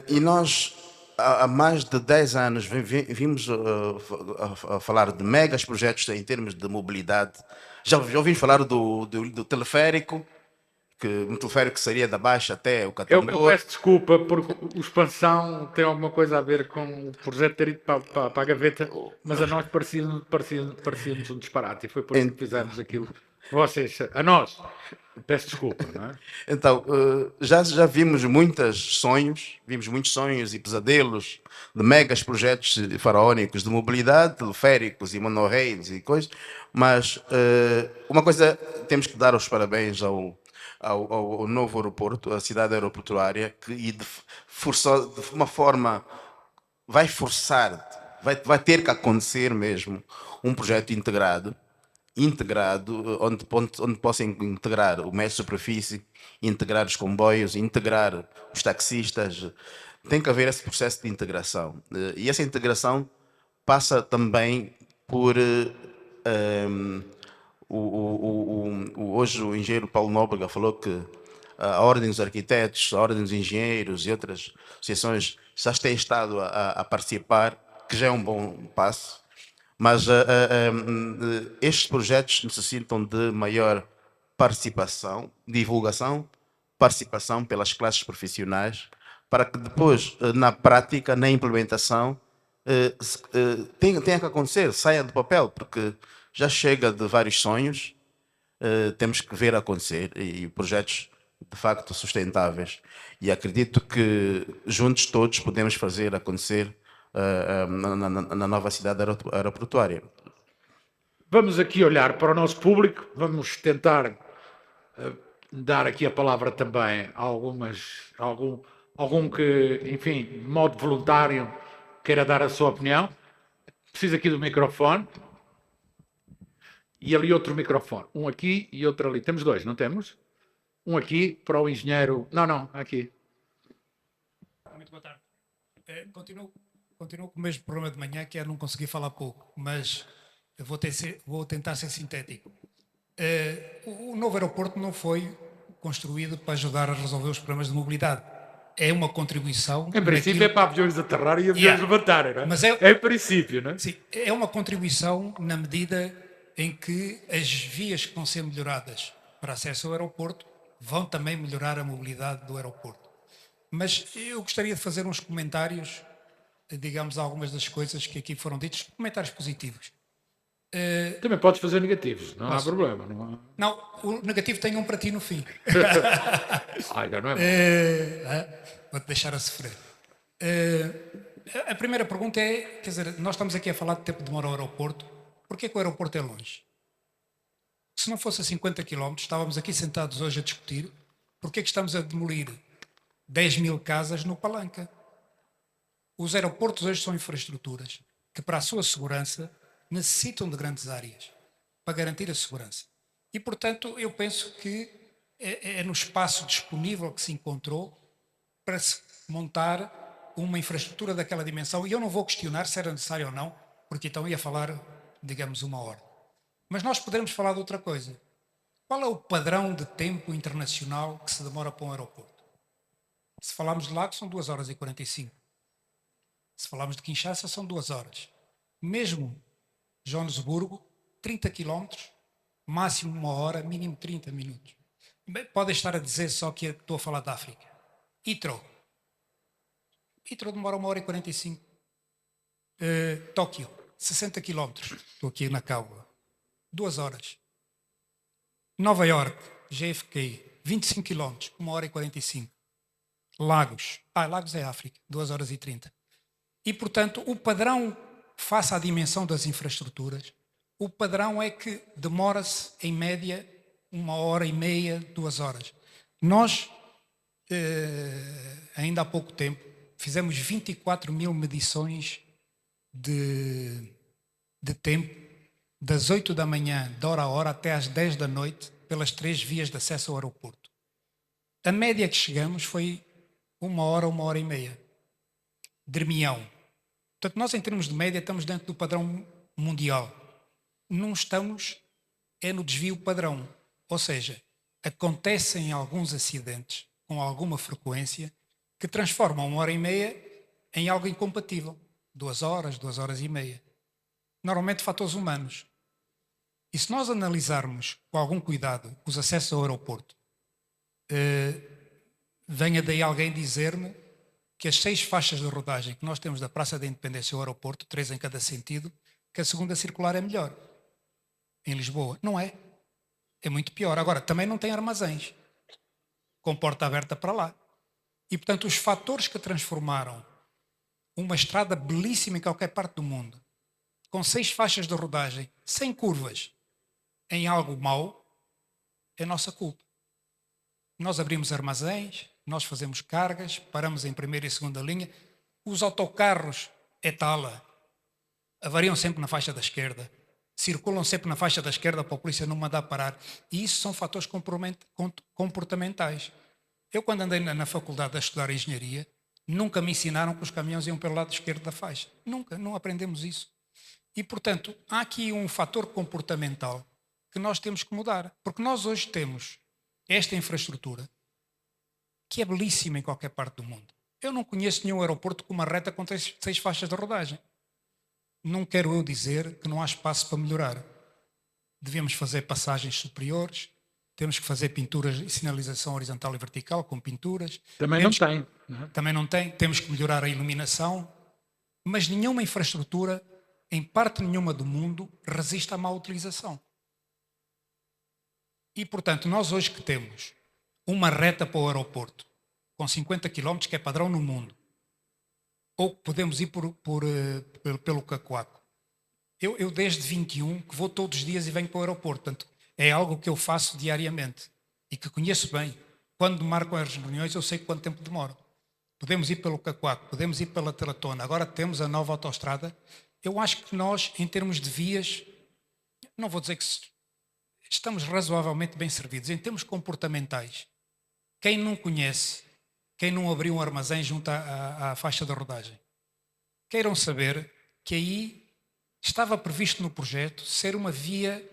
E nós, há mais de 10 anos, vimos a falar de megas projetos em termos de mobilidade. Já ouvimos falar do teleférico, que um teleférico seria da Baixa até o Eu Catambor. peço desculpa, porque o expansão tem alguma coisa a ver com o projeto ter ido para a gaveta, mas a nós parecia-nos um disparate e foi por isso que fizemos aquilo. Vocês, a nós, peço desculpa, não é? Então, já vimos muitos sonhos e pesadelos de megas projetos faraónicos de mobilidade, teleféricos e monorails e coisas, mas uma coisa, temos que dar os parabéns ao novo aeroporto, a cidade aeroportuária, que de uma forma vai vai ter que acontecer mesmo um projeto integrado, onde possa integrar o metro de superfície, integrar os comboios, integrar os taxistas. Tem que haver esse processo de integração. E essa integração passa também por hoje o engenheiro Paulo Nóbrega falou que a Ordem dos Arquitetos, a Ordem dos Engenheiros e outras associações já têm estado a participar, que já é um bom passo, mas estes projetos necessitam de maior participação, divulgação, participação pelas classes profissionais, para que depois, na prática, na implementação, tenha que acontecer, saia do papel, porque já chega de vários sonhos, temos que ver acontecer e projetos de facto sustentáveis. E acredito que juntos todos podemos fazer acontecer na nova cidade aeroportuária. Vamos aqui olhar para o nosso público, vamos tentar dar aqui a palavra também a algum que, enfim, de modo voluntário, queira dar a sua opinião. Preciso aqui do microfone. E ali outro microfone. Um aqui e outro ali. Temos dois, não temos? Um aqui para o engenheiro... Não, aqui. Muito boa tarde. Continuo com o mesmo problema de manhã, que é não conseguir falar pouco, mas eu vou tentar ser sintético. O novo aeroporto não foi construído para ajudar a resolver os problemas de mobilidade. É uma contribuição... Em princípio é para aviões aterrar e aviões levantarem, não é? Mas é em princípio, não é? Sim, é uma contribuição na medida em que as vias que vão ser melhoradas para acesso ao aeroporto vão também melhorar a mobilidade do aeroporto. Mas eu gostaria de fazer uns comentários, digamos, algumas das coisas que aqui foram ditas, comentários positivos. Também podes fazer negativos, não há problema. Não, o negativo tem um para ti no fim. Já não é bom. Vou-te deixar a sofrer. A primeira pergunta é, quer dizer, nós estamos aqui a falar de tempo de demora ao aeroporto. Porquê que o aeroporto é longe? Se não fosse a 50 km, estávamos aqui sentados hoje a discutir porquê que estamos a demolir 10 mil casas no Palanca. Os aeroportos hoje são infraestruturas que, para a sua segurança, necessitam de grandes áreas para garantir a segurança. E, portanto, eu penso que é no espaço disponível que se encontrou para se montar uma infraestrutura daquela dimensão. E eu não vou questionar se era necessário ou não, porque então ia falar, digamos, 1 hora. Mas nós poderemos falar de outra coisa. Qual é o padrão de tempo internacional que se demora para um aeroporto? Se falarmos de Lagos, são 2 horas e 45. Se falarmos de Kinshasa, são 2 horas. Mesmo Joanesburgo, 30 km, máximo 1 hora, mínimo 30 minutos. Podem estar a dizer só que estou a falar da África. Heathrow demora 1 hora e 45. Tóquio, 60 km. Estou aqui na Cábula. 2 horas. Nova York, JFK, 25 km, 1 hora e 45. Lagos. Lagos é África, 2 horas e 30. E, portanto, o padrão, face à dimensão das infraestruturas, o padrão é que demora-se, em média, 1 hora e meia, 2 horas. Nós, ainda há pouco tempo, fizemos 24 mil medições de tempo, das 8 da manhã, de hora a hora, até às 10 da noite, pelas 3 vias de acesso ao aeroporto. A média que chegamos foi 1 hora, 1 hora e meia. Dermião. Portanto, nós, em termos de média, estamos dentro do padrão mundial. Não estamos no desvio padrão. Ou seja, acontecem alguns acidentes com alguma frequência que transformam 1 hora e meia em algo incompatível. 2 horas, 2 horas e meia. Normalmente fatores humanos. E se nós analisarmos com algum cuidado os acessos ao aeroporto, venha daí alguém dizer-me que as 6 faixas de rodagem que nós temos da Praça da Independência ao aeroporto, 3 em cada sentido, que a segunda circular é melhor. Em Lisboa. Não é. É muito pior. Agora, também não tem armazéns com porta aberta para lá. E, portanto, os fatores que transformaram uma estrada belíssima em qualquer parte do mundo, com 6 faixas de rodagem, sem curvas, em algo mau, é nossa culpa. Nós abrimos armazéns, nós fazemos cargas, paramos em primeira e segunda linha, os autocarros, avariam sempre na faixa da esquerda, circulam sempre na faixa da esquerda para a polícia não mandar parar. E isso são fatores comportamentais. Eu, quando andei na faculdade a estudar engenharia, nunca me ensinaram que os caminhões iam pelo lado esquerdo da faixa. Nunca, não aprendemos isso. E, portanto, há aqui um fator comportamental que nós temos que mudar. Porque nós hoje temos esta infraestrutura que é belíssima em qualquer parte do mundo. Eu não conheço nenhum aeroporto com uma reta com 6 faixas de rodagem. Não quero eu dizer que não há espaço para melhorar. Devíamos fazer passagens superiores, temos que fazer pinturas e sinalização horizontal e vertical com pinturas. Também não tem. Não é? Também não tem. Temos que melhorar a iluminação. Mas nenhuma infraestrutura, em parte nenhuma do mundo, resiste à má utilização. E, portanto, nós hoje que temos uma reta para o aeroporto, com 50 km, que é padrão no mundo, ou podemos ir pelo Cacoaco. Eu desde 21, que vou todos os dias e venho para o aeroporto, portanto, é algo que eu faço diariamente e que conheço bem. Quando marcam as reuniões, eu sei quanto tempo demora. Podemos ir pelo Cacoaco, podemos ir pela Telatona, agora temos a nova autoestrada. Eu acho que nós, em termos de vias, não vou dizer que estamos razoavelmente bem servidos. Em termos comportamentais, quem não conhece, quem não abriu um armazém junto à faixa da rodagem, queiram saber que aí estava previsto no projeto ser uma via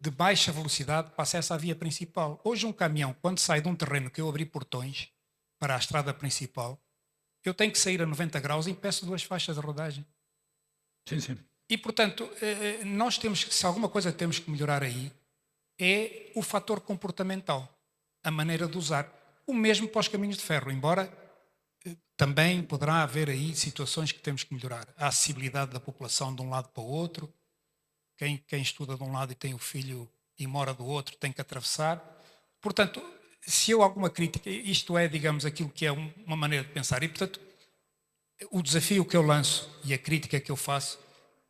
de baixa velocidade para acesso à via principal. Hoje um caminhão, quando sai de um terreno que eu abri portões para a estrada principal, eu tenho que sair a 90 graus e impeço 2 faixas de rodagem. Sim, sim. E, portanto, nós temos que, se alguma coisa temos que melhorar aí, é o fator comportamental, a maneira de usar. O mesmo para os caminhos de ferro, embora também poderá haver aí situações que temos que melhorar. A acessibilidade da população de um lado para o outro. Quem estuda de um lado e tem o filho e mora do outro tem que atravessar. Portanto, se eu alguma crítica, isto é, digamos, aquilo que é uma maneira de pensar. E, portanto, o desafio que eu lanço e a crítica que eu faço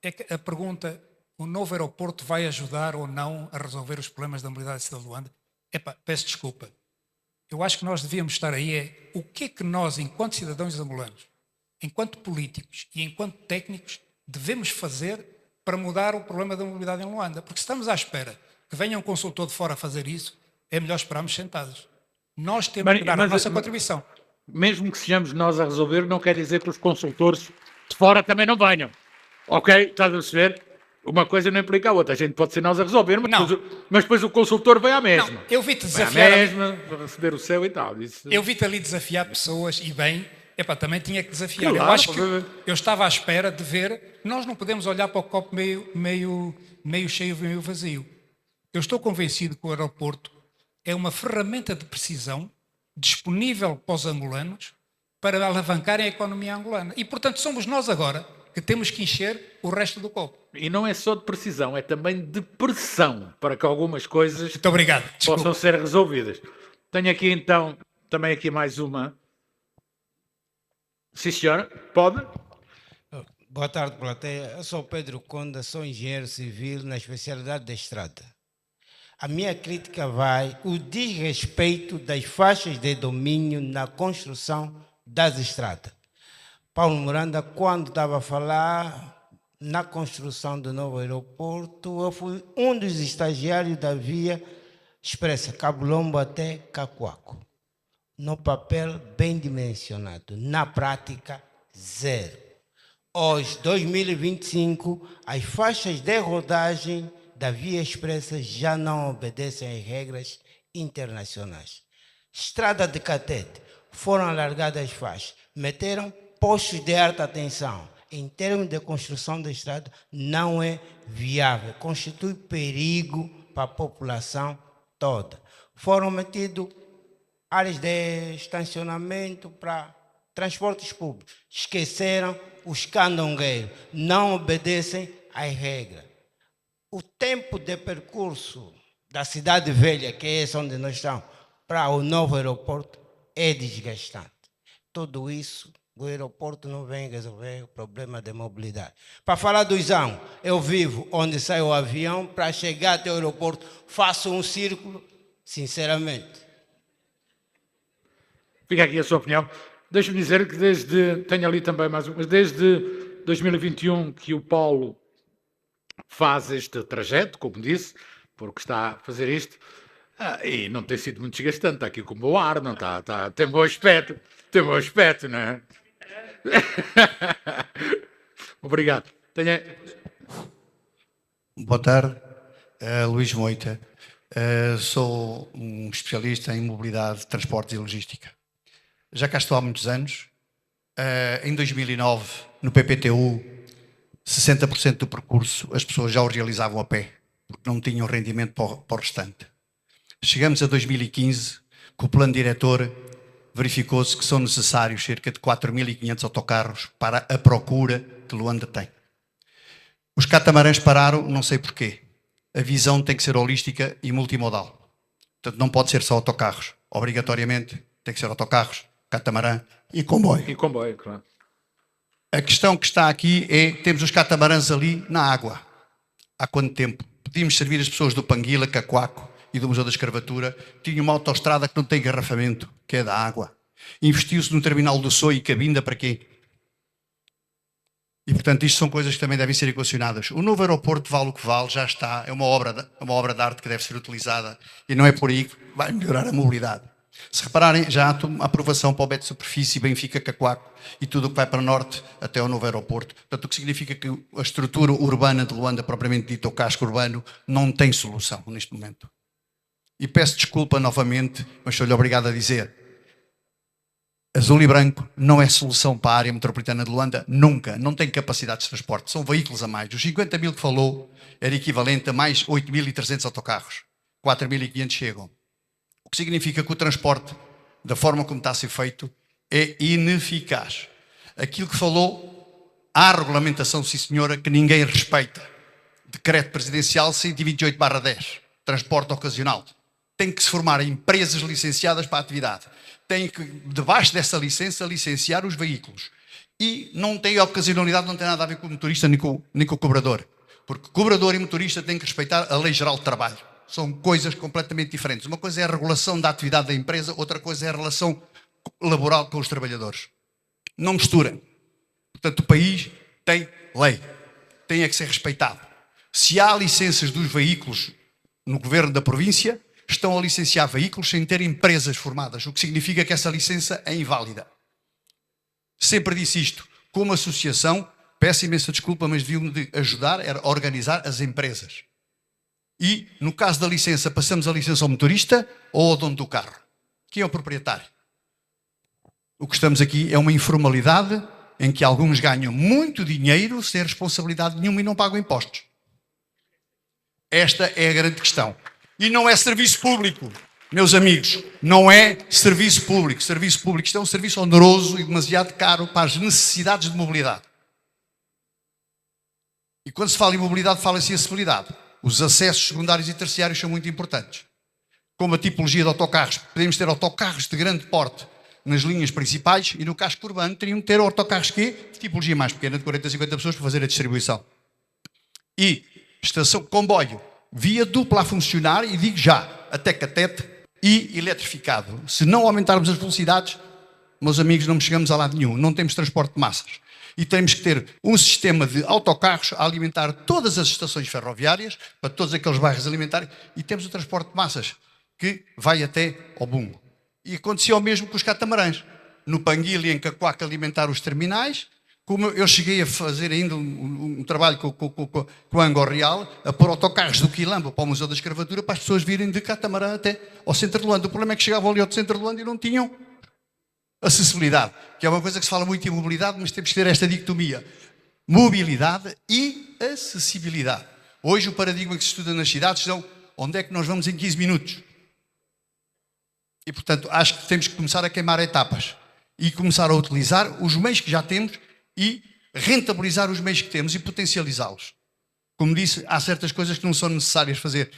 é que a pergunta: o novo aeroporto vai ajudar ou não a resolver os problemas da mobilidade da cidade de Luanda? Epá, peço desculpa. Eu acho que nós devíamos estar aí o que é que nós, enquanto cidadãos angolanos, enquanto políticos e enquanto técnicos, devemos fazer para mudar o problema da mobilidade em Luanda? Porque se estamos à espera que venha um consultor de fora fazer isso, é melhor esperarmos sentados. Nós temos que dar a nossa contribuição. Mesmo que sejamos nós a resolver, não quer dizer que os consultores de fora também não venham. Ok? Estás a perceber? Uma coisa não implica a outra. A gente pode ser nós a resolver, mas depois o consultor vem à mesma. Não, eu vi-te Vai à desafiar. mesma, para receber o céu e tal. Isso... Eu vi-te ali desafiar pessoas e bem, epá, também tinha que desafiar. Claro, eu acho que eu estava à espera de ver, nós não podemos olhar para o copo meio cheio, meio vazio. Eu estou convencido que o aeroporto é uma ferramenta de precisão disponível para os angolanos para alavancarem a economia angolana. E, portanto, somos nós agora que temos que encher o resto do copo. E não é só de precisão, é também de pressão para que algumas coisas Muito obrigado. Desculpa. possam ser resolvidas. Tenho aqui então, também aqui mais uma. Sim, senhora, pode? Boa tarde, plateia. Eu sou Pedro Conda, sou engenheiro civil na especialidade da estrada. A minha crítica vai o desrespeito das faixas de domínio na construção das estradas. Paulo Miranda, quando estava a falar na construção do novo aeroporto, eu fui um dos estagiários da via expressa Cabo Lombo até Cacoaco. No papel, bem dimensionado. Na prática, zero. Hoje, 2025, as faixas de rodagem da via expressa já não obedecem às regras internacionais. Estrada de Catete, foram alargadas as faixas, meteram postos de alta tensão. Em termos de construção da estrada, não é viável, constitui perigo para a população toda. Foram metidos áreas de estacionamento para transportes públicos. Esqueceram os candongueiros, não obedecem às regras. O tempo de percurso da cidade velha, que é essa onde nós estamos, para o novo aeroporto é desgastante. Tudo isso, o aeroporto não vem resolver o problema de mobilidade. Para falar do Isão, eu vivo onde sai o avião, para chegar até o aeroporto, faço um círculo, sinceramente. Fica aqui a sua opinião. Deixa-me dizer que tenho ali também mais uma, mas desde 2021 que o Paulo faz este trajeto, como disse, porque está a fazer isto, e não tem sido muito desgastante, está aqui com o bom ar, não está, tem bom aspecto, não é? Obrigado. Boa tarde, Luís Moita. Sou um especialista em mobilidade, transportes e logística. Já cá estou há muitos anos. Em 2009, no PPTU, 60% do percurso as pessoas já o realizavam a pé, porque não tinham rendimento para o restante. Chegamos a 2015, com o plano diretor verificou-se que são necessários cerca de 4.500 autocarros para a procura que Luanda tem. Os catamarãs pararam, não sei porquê. A visão tem que ser holística e multimodal. Portanto, não pode ser só autocarros. Obrigatoriamente tem que ser autocarros, catamarã e comboio. E comboio, claro. A questão que está aqui é, temos os catamarãs ali na água. Há quanto tempo? Pedimos servir as pessoas do Panguila, Cacoaco e do Museu da Escravatura. Tinha uma autoestrada que não tem engarrafamento, que é da água. Investiu-se no terminal do Soi e Cabinda para quê? E, portanto, isto são coisas que também devem ser equacionadas. O novo aeroporto vale o que vale, já está. É uma obra de arte que deve ser utilizada e não é por aí que vai melhorar a mobilidade. Se repararem, já há aprovação para o Beto Superfície, Benfica, Cacoaco e tudo o que vai para o norte até ao novo aeroporto. Portanto, o que significa que a estrutura urbana de Luanda, propriamente dita, o casco urbano, não tem solução neste momento. E peço desculpa novamente, mas sou-lhe obrigado a dizer: azul e branco não é solução para a área metropolitana de Luanda, nunca. Não tem capacidade de transporte, são veículos a mais. Os 50 mil que falou era equivalente a mais 8.300 autocarros. 4.500 chegam. O que significa que o transporte, da forma como está a ser feito, é ineficaz. Aquilo que falou, há regulamentação, sim senhora, que ninguém respeita. Decreto presidencial 128/10, transporte ocasional. Tem que se formar empresas licenciadas para a atividade. tem que, debaixo dessa licença, licenciar os veículos. E não tem ocasionalidade, não tem nada a ver com o motorista nem com o cobrador. Porque cobrador e motorista têm que respeitar a Lei Geral de Trabalho. São coisas completamente diferentes. Uma coisa é a regulação da atividade da empresa, outra coisa é a relação laboral com os trabalhadores. Não misturem. Portanto, o país tem lei. Tem que ser respeitado. Se há licenças dos veículos no governo da província, estão a licenciar veículos sem ter empresas formadas, o que significa que essa licença é inválida. Sempre disse isto. Como associação, peço imensa desculpa, mas deviam de ajudar a organizar as empresas. E, no caso da licença, passamos a licença ao motorista ou ao dono do carro. Quem é o proprietário? O que estamos aqui é uma informalidade em que alguns ganham muito dinheiro sem responsabilidade nenhuma e não pagam impostos. Esta é a grande questão. E não é serviço público, meus amigos. Não é serviço público. Serviço público, isto é um serviço oneroso e demasiado caro para as necessidades de mobilidade. E quando se fala em mobilidade, fala-se em acessibilidade. Os acessos secundários e terciários são muito importantes. Como a tipologia de autocarros. Podemos ter autocarros de grande porte nas linhas principais e no casco urbano teriam que ter autocarros que tipologia mais pequena, de 40 a 50 pessoas, para fazer a distribuição. E estação de comboio, via dupla a funcionar, e digo já, até catete e eletrificado. Se não aumentarmos as velocidades, meus amigos, não chegamos a lado nenhum. Não temos transporte de massas. E temos que ter um sistema de autocarros a alimentar todas as estações ferroviárias, para todos aqueles bairros alimentares, e temos o transporte de massas, que vai até ao Bungo. E acontecia o mesmo com os catamarãs. No Panguil e em Cacoaca alimentar os terminais, como eu cheguei a fazer ainda um trabalho com a Angor Real, a pôr autocarros do Quilamba para o Museu da Escravatura para as pessoas virem de catamarã até ao centro de Luanda. O problema é que chegavam ali ao centro de Luanda e não tinham acessibilidade, que é uma coisa que se fala muito em mobilidade, mas temos que ter esta dicotomia. Mobilidade e acessibilidade. Hoje o paradigma que se estuda nas cidades são onde é que nós vamos em 15 minutos. E, portanto, acho que temos que começar a queimar etapas e começar a utilizar os meios que já temos e rentabilizar os meios que temos e potencializá-los. Como disse, há certas coisas que não são necessárias fazer.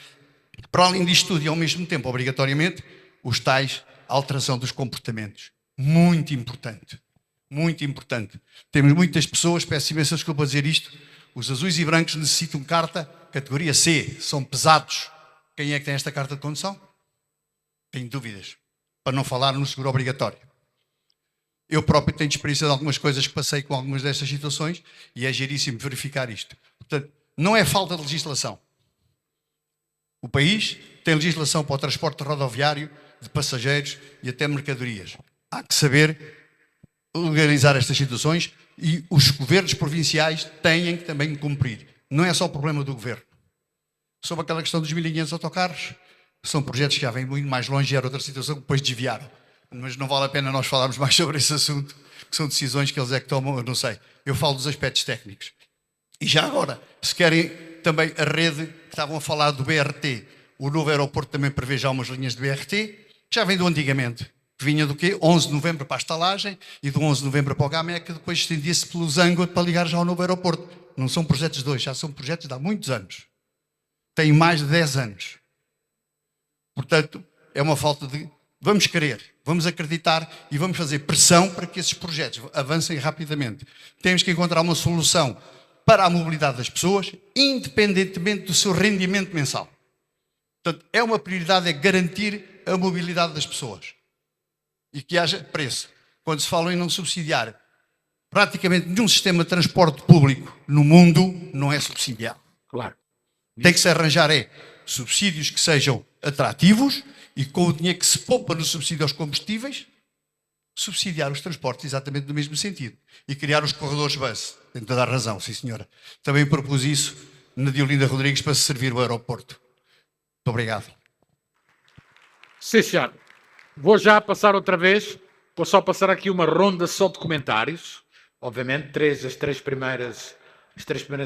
Para além disto tudo e ao mesmo tempo, obrigatoriamente, os tais alteração dos comportamentos. Muito importante. Muito importante. Temos muitas pessoas, peço imensa desculpa a dizer isto, os azuis e brancos necessitam carta categoria C, são pesados. Quem é que tem esta carta de condução? Tenho dúvidas. Para não falar no seguro obrigatório. Eu próprio tenho experiência de algumas coisas que passei com algumas destas situações e é giríssimo verificar isto. Portanto, não é falta de legislação. O país tem legislação para o transporte rodoviário, de passageiros e até mercadorias. Há que saber legalizar estas situações e os governos provinciais têm que também cumprir. Não é só o problema do governo. Sobre aquela questão dos 1.500 autocarros, são projetos que já vêm muito mais longe e era outra situação que depois desviaram. Mas não vale a pena nós falarmos mais sobre esse assunto, que são decisões que eles é que tomam, eu não sei. Eu falo dos aspectos técnicos. E já agora, se querem também a rede, que estavam a falar do BRT, o novo aeroporto também prevê já umas linhas de BRT, que já vem do antigamente. Que vinha do quê? 11 de novembro para a estalagem e do 11 de novembro para o Gamé, que depois estendia-se pelo Zango para ligar já ao novo aeroporto. Não são projetos de hoje, já são projetos de há muitos anos. Têm mais de 10 anos. Portanto, é uma falta de... Vamos querer, vamos acreditar e vamos fazer pressão para que esses projetos avancem rapidamente. Temos que encontrar uma solução para a mobilidade das pessoas, independentemente do seu rendimento mensal. Portanto, é uma prioridade, é garantir a mobilidade das pessoas. E que haja preço. Quando se fala em não subsidiar, praticamente nenhum sistema de transporte público no mundo não é subsidiado. Claro. Tem que se arranjar subsídios que sejam atrativos e com o dinheiro que se poupa no subsídio aos combustíveis, subsidiar os transportes exatamente no mesmo sentido. E criar os corredores bus. Tem toda a razão, sim senhora. Também propus isso na Diolinda Rodrigues para se servir o aeroporto. Muito obrigado. Sim, senhor. Vou já passar outra vez. Vou só passar aqui uma ronda só de comentários. Obviamente, as três primeiras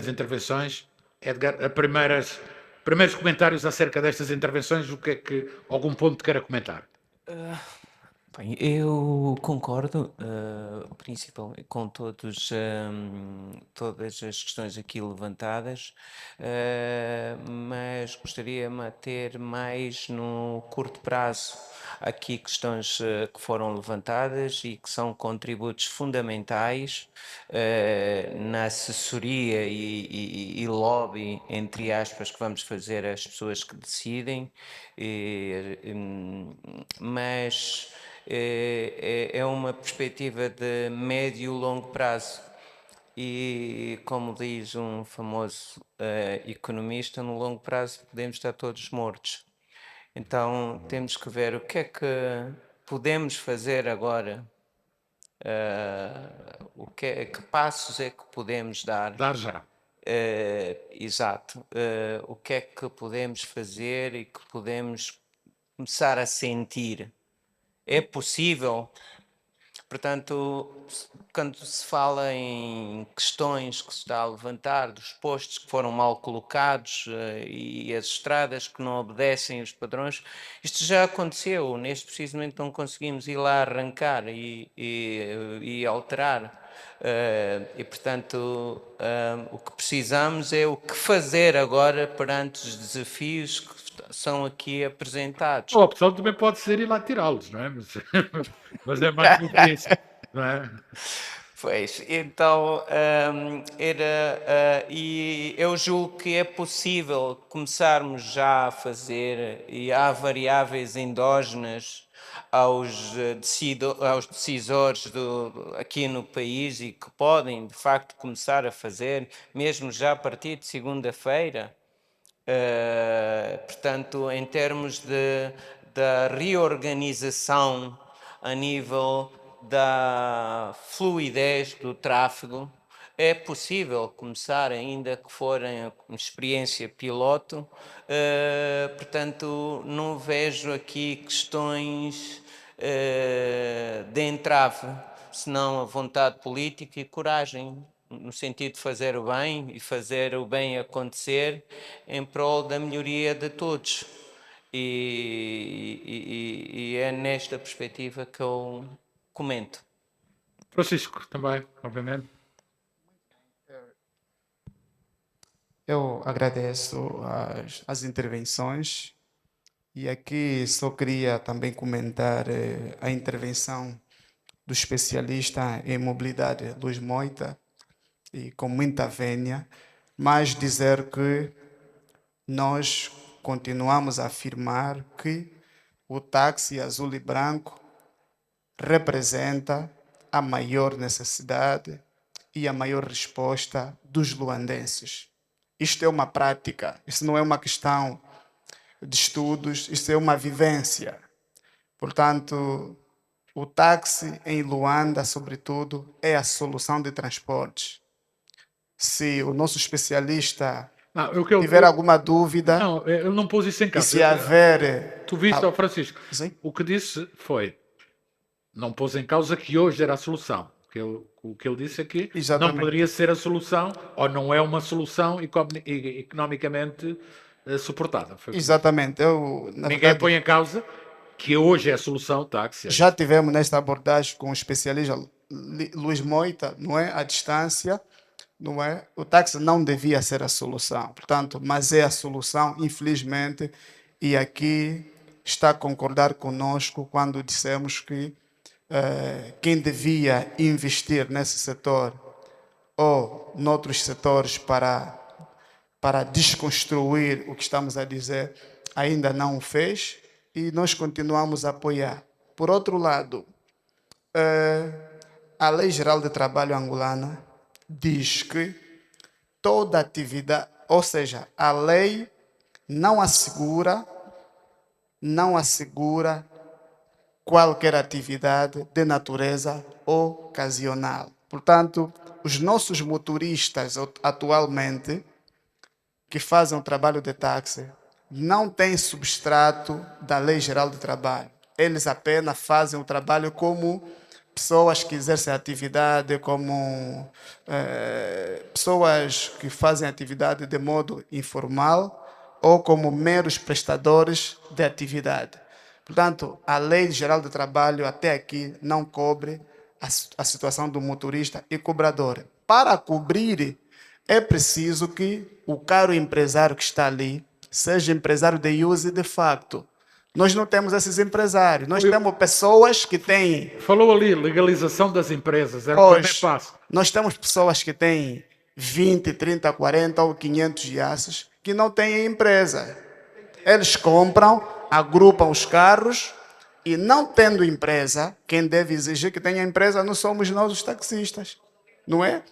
intervenções. Edgar, primeiros comentários acerca destas intervenções, o que é que algum ponto queira comentar? Bem, eu concordo, principalmente com todas as questões aqui levantadas, mas gostaria-me a ter mais no curto prazo. Há aqui questões, que foram levantadas e que são contributos fundamentais, na assessoria e lobby, entre aspas, que vamos fazer às pessoas que decidem, mas é uma perspectiva de médio e longo prazo. E como diz um famoso economista, no longo prazo podemos estar todos mortos. Então temos que ver o que é que podemos fazer agora, que passos é que podemos dar. Dar já. Exato. O que é que podemos fazer e que podemos começar a sentir? É possível. Portanto, quando se fala em questões que se está a levantar, dos postos que foram mal colocados e as estradas que não obedecem os padrões, isto já aconteceu. Neste precisamente não conseguimos ir lá arrancar e alterar. E portanto, o que precisamos é o que fazer agora perante os desafios que são aqui apresentados. A opção também pode ser ir lá tirá-los, não é? Mas é mais difícil, não é? Pois, então, e eu julgo que é possível começarmos já a fazer, e há variáveis endógenas aos decisores aqui no país e que podem, de facto, começar a fazer, mesmo já a partir de segunda-feira. Portanto, em termos da reorganização a nível da fluidez do tráfego, é possível começar, ainda que for em experiência piloto. Portanto, não vejo aqui questões de entrave, senão a vontade política e coragem, no sentido de fazer o bem e fazer o bem acontecer em prol da melhoria de todos. E é nesta perspectiva que eu comento. Francisco, também, obviamente. Eu agradeço as intervenções e aqui só queria também comentar a intervenção do especialista em mobilidade, Luís Moita, e com muita vênia, mas dizer que nós continuamos a afirmar que o táxi azul e branco representa a maior necessidade e a maior resposta dos luandenses. Isto é uma prática, isso não é uma questão de estudos, isso é uma vivência. Portanto, o táxi em Luanda, sobretudo, é a solução de transportes. Se o nosso especialista tiver alguma dúvida... Não, ele não pôs isso em causa. E se haver... Tu viste, Francisco, Sim? o que disse foi, não pôs em causa que hoje era a solução. O que ele disse é que Exatamente. não poderia ser a solução, ou não é uma solução economicamente suportada. Exatamente. Ninguém põe em causa que hoje é a solução táxi. Já tivemos nesta abordagem com o especialista Luís Moita, não é? À distância, não é? O táxi não devia ser a solução, portanto, mas é a solução, infelizmente, e aqui está a concordar conosco quando dissemos que quem devia investir nesse setor ou noutros setores para desconstruir o que estamos a dizer, ainda não o fez e nós continuamos a apoiar. Por outro lado, a Lei Geral de Trabalho angolana diz que toda atividade, ou seja, a lei não assegura qualquer atividade de natureza ocasional. Portanto, os nossos motoristas atualmente que fazem o trabalho de táxi não têm substrato da Lei Geral de Trabalho. Eles apenas fazem o trabalho como pessoas que exercem atividade, como pessoas que fazem atividade de modo informal ou como meros prestadores de atividade. Portanto, a Lei Geral do Trabalho até aqui não cobre a situação do motorista e cobrador. Para cobrir, é preciso que o caro empresário que está ali seja empresário de uso e de facto. Nós não temos esses empresários. Nós temos pessoas que têm... Falou ali, legalização das empresas, era o primeiro Pois, passo. nós temos pessoas que têm 20, 30, 40 ou 500 IASs que não têm empresa. Eles compram, agrupam os carros e não tendo empresa, quem deve exigir que tenha empresa não somos nós os taxistas, não é?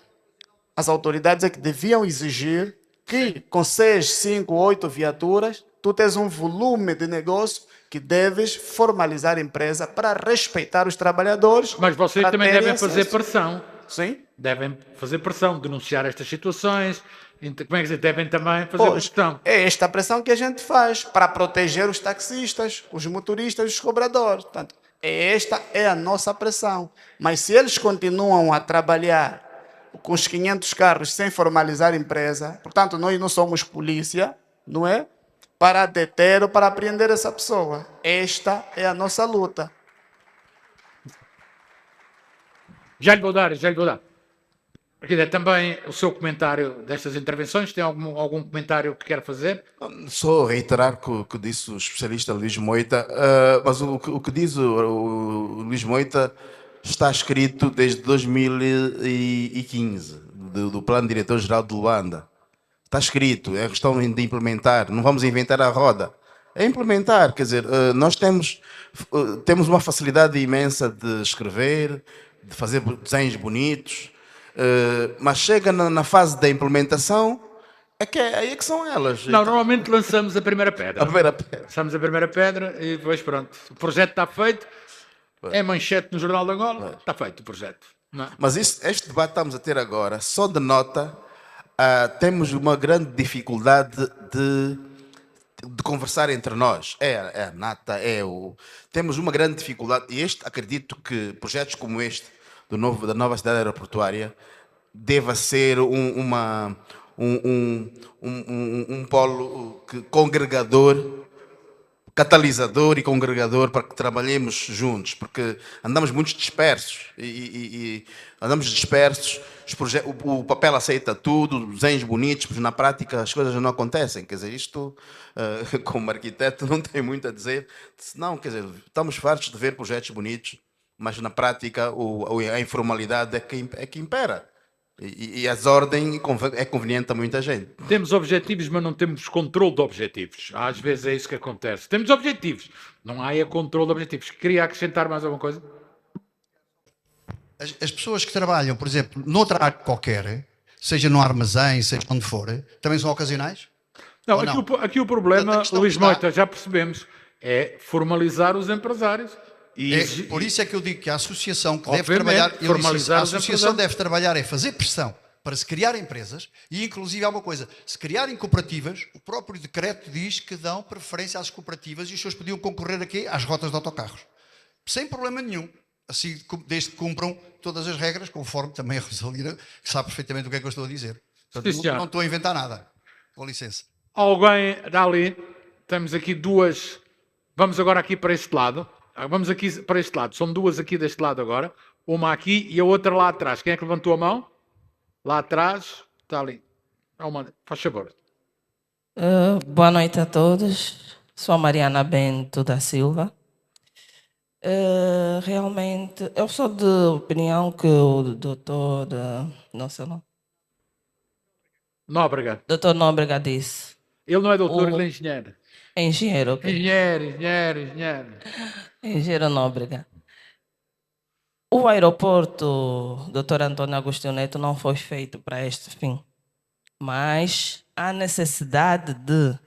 As autoridades é que deviam exigir que com 6, 5, 8 viaturas, tu tens um volume de negócio que deves formalizar a empresa para respeitar os trabalhadores. Mas vocês para também terem devem fazer acesso. pressão. Sim? Devem fazer pressão, denunciar estas situações. Como é que dizer? Devem também fazer Pois, pressão. é esta pressão que a gente faz para proteger os taxistas, os motoristas e os cobradores. Portanto, esta é a nossa pressão. Mas se eles continuam a trabalhar com os 500 carros sem formalizar a empresa, portanto, nós não somos polícia, não é? Para deter ou para apreender essa pessoa. Esta é a nossa luta. Já lhe vou dar. Quer dizer, também o seu comentário destas intervenções, tem algum comentário que quer fazer? Só reiterar o que disse o especialista Luís Moita, mas o que diz o Luís Moita está escrito desde 2015, do Plano Diretor-Geral de Luanda. Está escrito, é questão de implementar, não vamos inventar a roda. É implementar, quer dizer, nós temos uma facilidade imensa de escrever, de fazer desenhos bonitos, mas chega na fase da implementação, aí é que são elas. Não, normalmente lançamos a primeira pedra. A primeira pedra. Lançamos a primeira pedra e depois pronto. O projeto está feito, é manchete no Jornal de Angola, está feito o projeto. Não é? Mas este debate que estamos a ter agora, só denota, temos uma grande dificuldade de conversar entre nós. É a nata, temos uma grande dificuldade, e acredito que projetos como este, da nova cidade aeroportuária, deva ser um polo congregador, catalisador e congregador para que trabalhemos juntos, porque andamos muito dispersos e o papel aceita tudo, desenhos bonitos, mas na prática as coisas não acontecem. Quer dizer, isto, como arquiteto, não tem muito a dizer. Não, quer dizer, estamos fartos de ver projetos bonitos, mas na prática a informalidade é que impera. E a desordem é conveniente a muita gente. Temos objetivos, mas não temos controle de objetivos. Às vezes é isso que acontece. Temos objetivos, não há controle de objetivos. Queria acrescentar mais alguma coisa? As pessoas que trabalham, por exemplo, noutra área qualquer, seja no armazém, seja onde for, também são ocasionais? Não, Ou não? aqui o problema, questão Luís está- Moita, já percebemos, é formalizar os empresários. Por isso é que eu digo que a associação que deve Obviamente, trabalhar, eu disse, formalizar a os associação empresários. deve trabalhar é fazer pressão para se criar empresas e inclusive há uma coisa, se criarem cooperativas, o próprio decreto diz que dão preferência às cooperativas e os seus podiam concorrer aqui às rotas de autocarros. Sem problema nenhum. Assim, desde que cumpram todas as regras, conforme também a Rosalina, que sabe perfeitamente o que é que eu estou a dizer. Portanto, Sim, senhor. não estou a inventar nada. Com licença. Alguém dali, temos aqui duas, vamos agora aqui para este lado, vamos aqui para este lado, são duas aqui deste lado agora, uma aqui e a outra lá atrás. Quem é que levantou a mão? Lá atrás, está ali. Faz favor. Boa noite a todos. Sou a Mariana Bento da Silva. Realmente, eu sou de opinião que o doutor, não sei não, Nóbrega. doutor Nóbrega disse. Ele não é doutor, O- ele é engenheiro. É engenheiro, ok? Engenheiro. Engenheiro Nóbrega. O aeroporto, doutor Antônio Agostinho Neto, não foi feito para este fim. Mas há necessidade de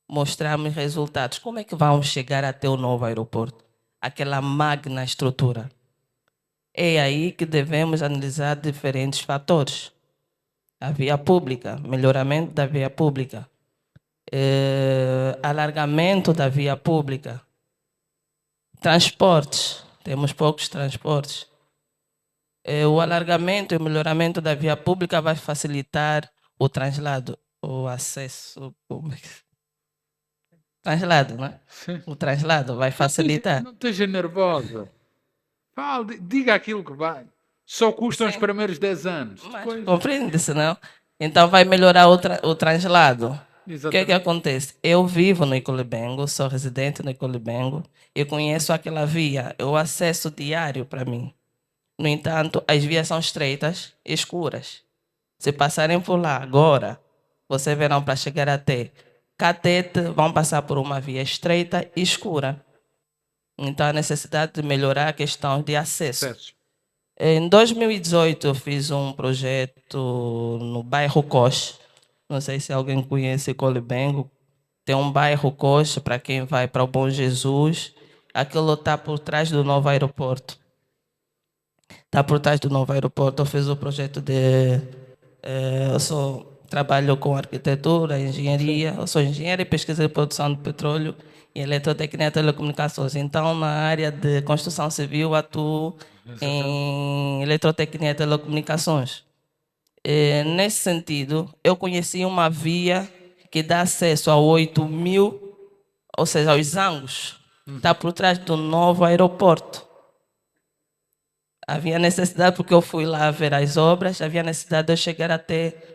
mostrarmos resultados. Como é que vamos chegar até o novo aeroporto? Aquela magna estrutura. É aí que devemos analisar diferentes fatores. A via pública, melhoramento da via pública, alargamento da via pública, transportes, temos poucos transportes. O alargamento e o melhoramento da via pública vai facilitar o translado, o acesso. Translado, não é? Sim. O translado vai facilitar. Não esteja nervosa. Fale, diga aquilo que vai. Só custam os Sim. primeiros 10 anos. Mas Depois, compreende-se, não? Então vai melhorar o translado. O que é exatamente. que acontece? Eu vivo no Icolibengo, sou residente no Icolibengo, eu conheço aquela via, é o acesso diário para mim. No entanto, as vias são estreitas e escuras. Se passarem por lá agora, vocês verão para chegar até Catete, vão passar por uma via estreita e escura. Então, há necessidade de melhorar a questão de acesso. Acesso. Em 2018, eu fiz um projeto no bairro Coche. Não sei se alguém conhece Colibengo. Tem um bairro Coche para quem vai para o Bom Jesus. Aquilo está por trás do novo aeroporto. Está por trás do novo aeroporto. Eu fiz o projeto de... trabalho com arquitetura, engenharia. Eu sou engenheiro e pesquisa de produção de petróleo e eletrotecnia e telecomunicações. Então, na área de construção civil, atuo em eletrotecnia e telecomunicações. Nesse sentido, eu conheci uma via que dá acesso a 8.000, ou seja, aos Zangos. Está por trás do novo aeroporto. Havia necessidade, porque eu fui lá ver as obras, havia necessidade de eu chegar até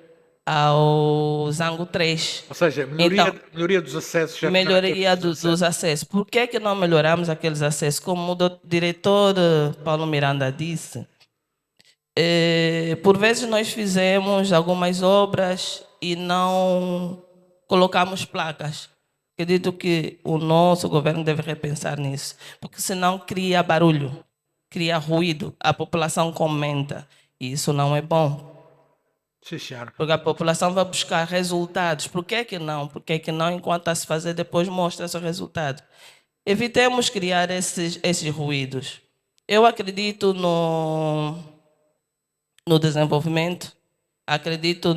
ao Zango 3. Ou seja, melhoria dos acessos. Já Melhoria dos acessos. Por que é que não melhoramos aqueles acessos? Como o diretor Paulo Miranda disse, por vezes nós fizemos algumas obras e não colocamos placas. Acredito que o nosso governo deve repensar nisso, porque senão cria barulho, cria ruído, a população comenta, e isso não é bom. Sim, senhor. Porque a população vai buscar resultados. Por que que não? Por que que não, enquanto a se fazer, depois mostra seu resultado? Evitemos criar esses ruídos. Eu acredito no desenvolvimento, acredito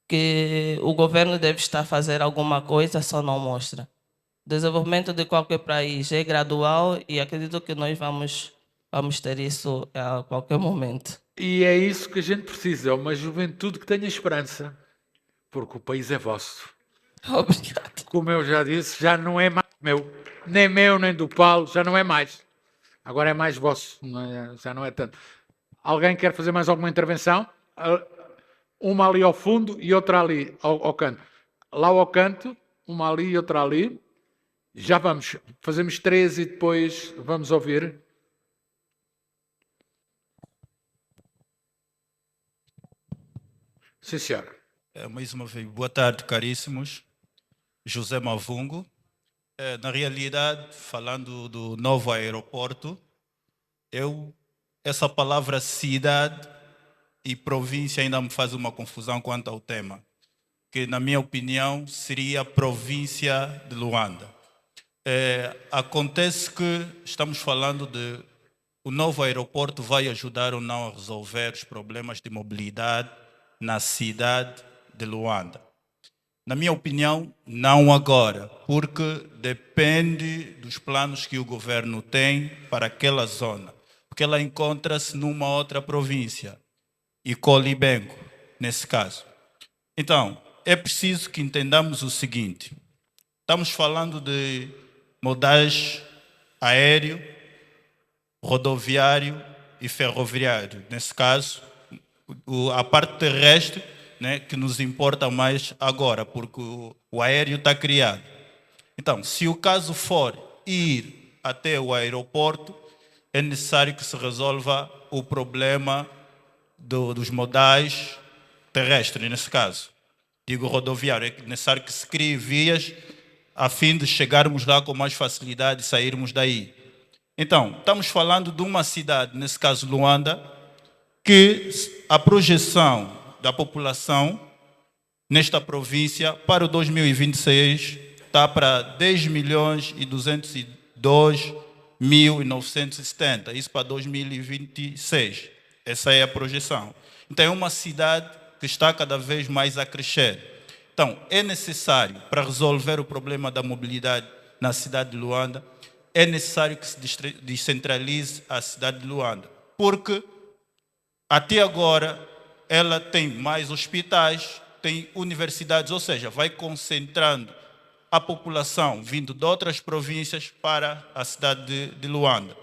que o governo deve estar a fazer alguma coisa, só não mostra. O desenvolvimento de qualquer país é gradual e acredito que nós vamos ter isso a qualquer momento. E é isso que a gente precisa, é uma juventude que tenha esperança, porque o país é vosso. Obrigado. Como eu já disse, já não é mais meu, nem do Paulo, já não é mais. Agora é mais vosso, já não é tanto. Alguém quer fazer mais alguma intervenção? Uma ali ao fundo e outra ali ao canto. Lá ao canto, uma ali e outra ali. Já vamos, fazemos 3 e depois vamos ouvir. Sim, senhor. Mais uma vez, boa tarde, caríssimos. José Mavungo. Na realidade, falando do novo aeroporto, essa palavra cidade e província ainda me faz uma confusão quanto ao tema, que, na minha opinião, seria província de Luanda. Acontece que estamos falando de o novo aeroporto vai ajudar ou não a resolver os problemas de mobilidade na cidade de Luanda. Na minha opinião, não agora, porque depende dos planos que o governo tem para aquela zona, porque ela encontra-se numa outra província, Icolibengo, nesse caso. Então, é preciso que entendamos o seguinte: estamos falando de modais aéreo, rodoviário e ferroviário. Nesse caso, a parte terrestre, né, que nos importa mais agora, porque o aéreo está criado. Então, se o caso for ir até o aeroporto, é necessário que se resolva o problema dos modais terrestres, nesse caso. Digo rodoviário, é necessário que se crie vias a fim de chegarmos lá com mais facilidade e sairmos daí. Então, estamos falando de uma cidade, nesse caso Luanda, que a projeção da população nesta província para o 2026 está para 10.202.970, isso para 2026. Essa é a projeção. Então, é uma cidade que está cada vez mais a crescer. Então, é necessário, para resolver o problema da mobilidade na cidade de Luanda, é necessário que se descentralize a cidade de Luanda, porque até agora ela tem mais hospitais, tem universidades, ou seja, vai concentrando a população vindo de outras províncias para a cidade de Luanda.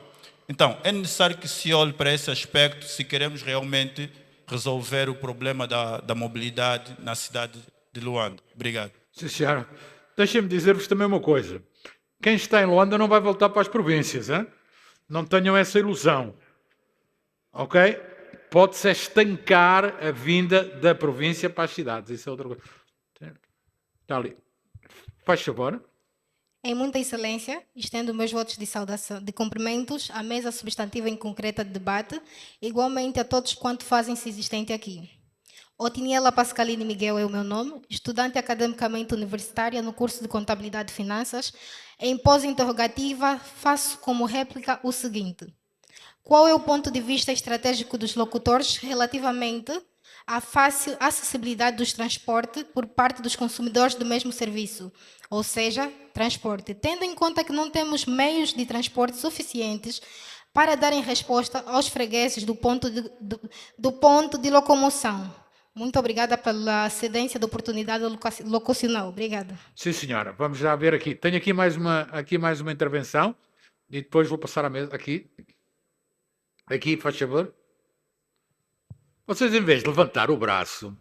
Então, é necessário que se olhe para esse aspecto se queremos realmente resolver o problema da mobilidade na cidade de Luanda. Obrigado. Sim, senhora. Deixem-me dizer-vos também uma coisa. Quem está em Luanda não vai voltar para as províncias, hein? Não tenham essa ilusão. Ok? Pode-se estancar a vinda da província para as cidades. Isso é outra coisa. Está ali. Faz favor. Em muita excelência, estendo meus votos de saudação, de cumprimentos à mesa substantiva em concreta de debate, igualmente a todos quanto fazem-se existente aqui. Otiniela Pascalini Miguel é o meu nome, estudante academicamente universitária no curso de Contabilidade e Finanças. Em pós-interrogativa, faço como réplica o seguinte. Qual é o ponto de vista estratégico dos locutores relativamente à fácil acessibilidade dos transportes por parte dos consumidores do mesmo serviço, ou seja, transporte, tendo em conta que não temos meios de transporte suficientes para darem resposta aos fregueses do ponto de locomoção? Muito obrigada pela cedência da oportunidade locucional. Obrigada. Sim, senhora. Vamos já ver aqui. Tenho aqui mais uma intervenção e depois vou passar à mesa. Aqui. Aqui, faz favor. Vocês, em vez de levantar o braço,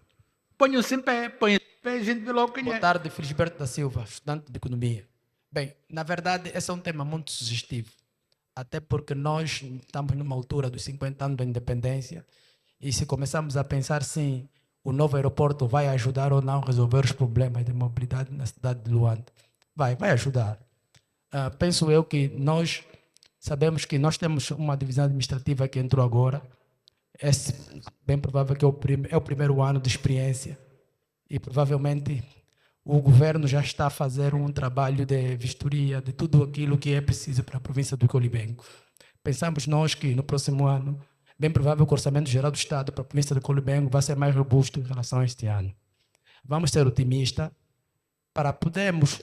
ponham-se em pé. Ponham-se em pé, a gente vê logo quem é. Boa tarde, Felisberto da Silva, estudante de Economia. Bem, na verdade, esse é um tema muito sugestivo. Até porque nós estamos numa altura dos 50 anos da independência e se começarmos a pensar, sim, o novo aeroporto vai ajudar ou não a resolver os problemas de mobilidade na cidade de Luanda. Vai ajudar. Penso eu que nós sabemos que nós temos uma divisão administrativa que entrou agora. É bem provável que é o primeiro ano de experiência e provavelmente o governo já está a fazer um trabalho de vistoria de tudo aquilo que é preciso para a província do Colibengo. Pensamos nós que no próximo ano, bem provável que o Orçamento Geral do Estado para a província do Colibengo vai ser mais robusto em relação a este ano. Vamos ser otimistas para podermos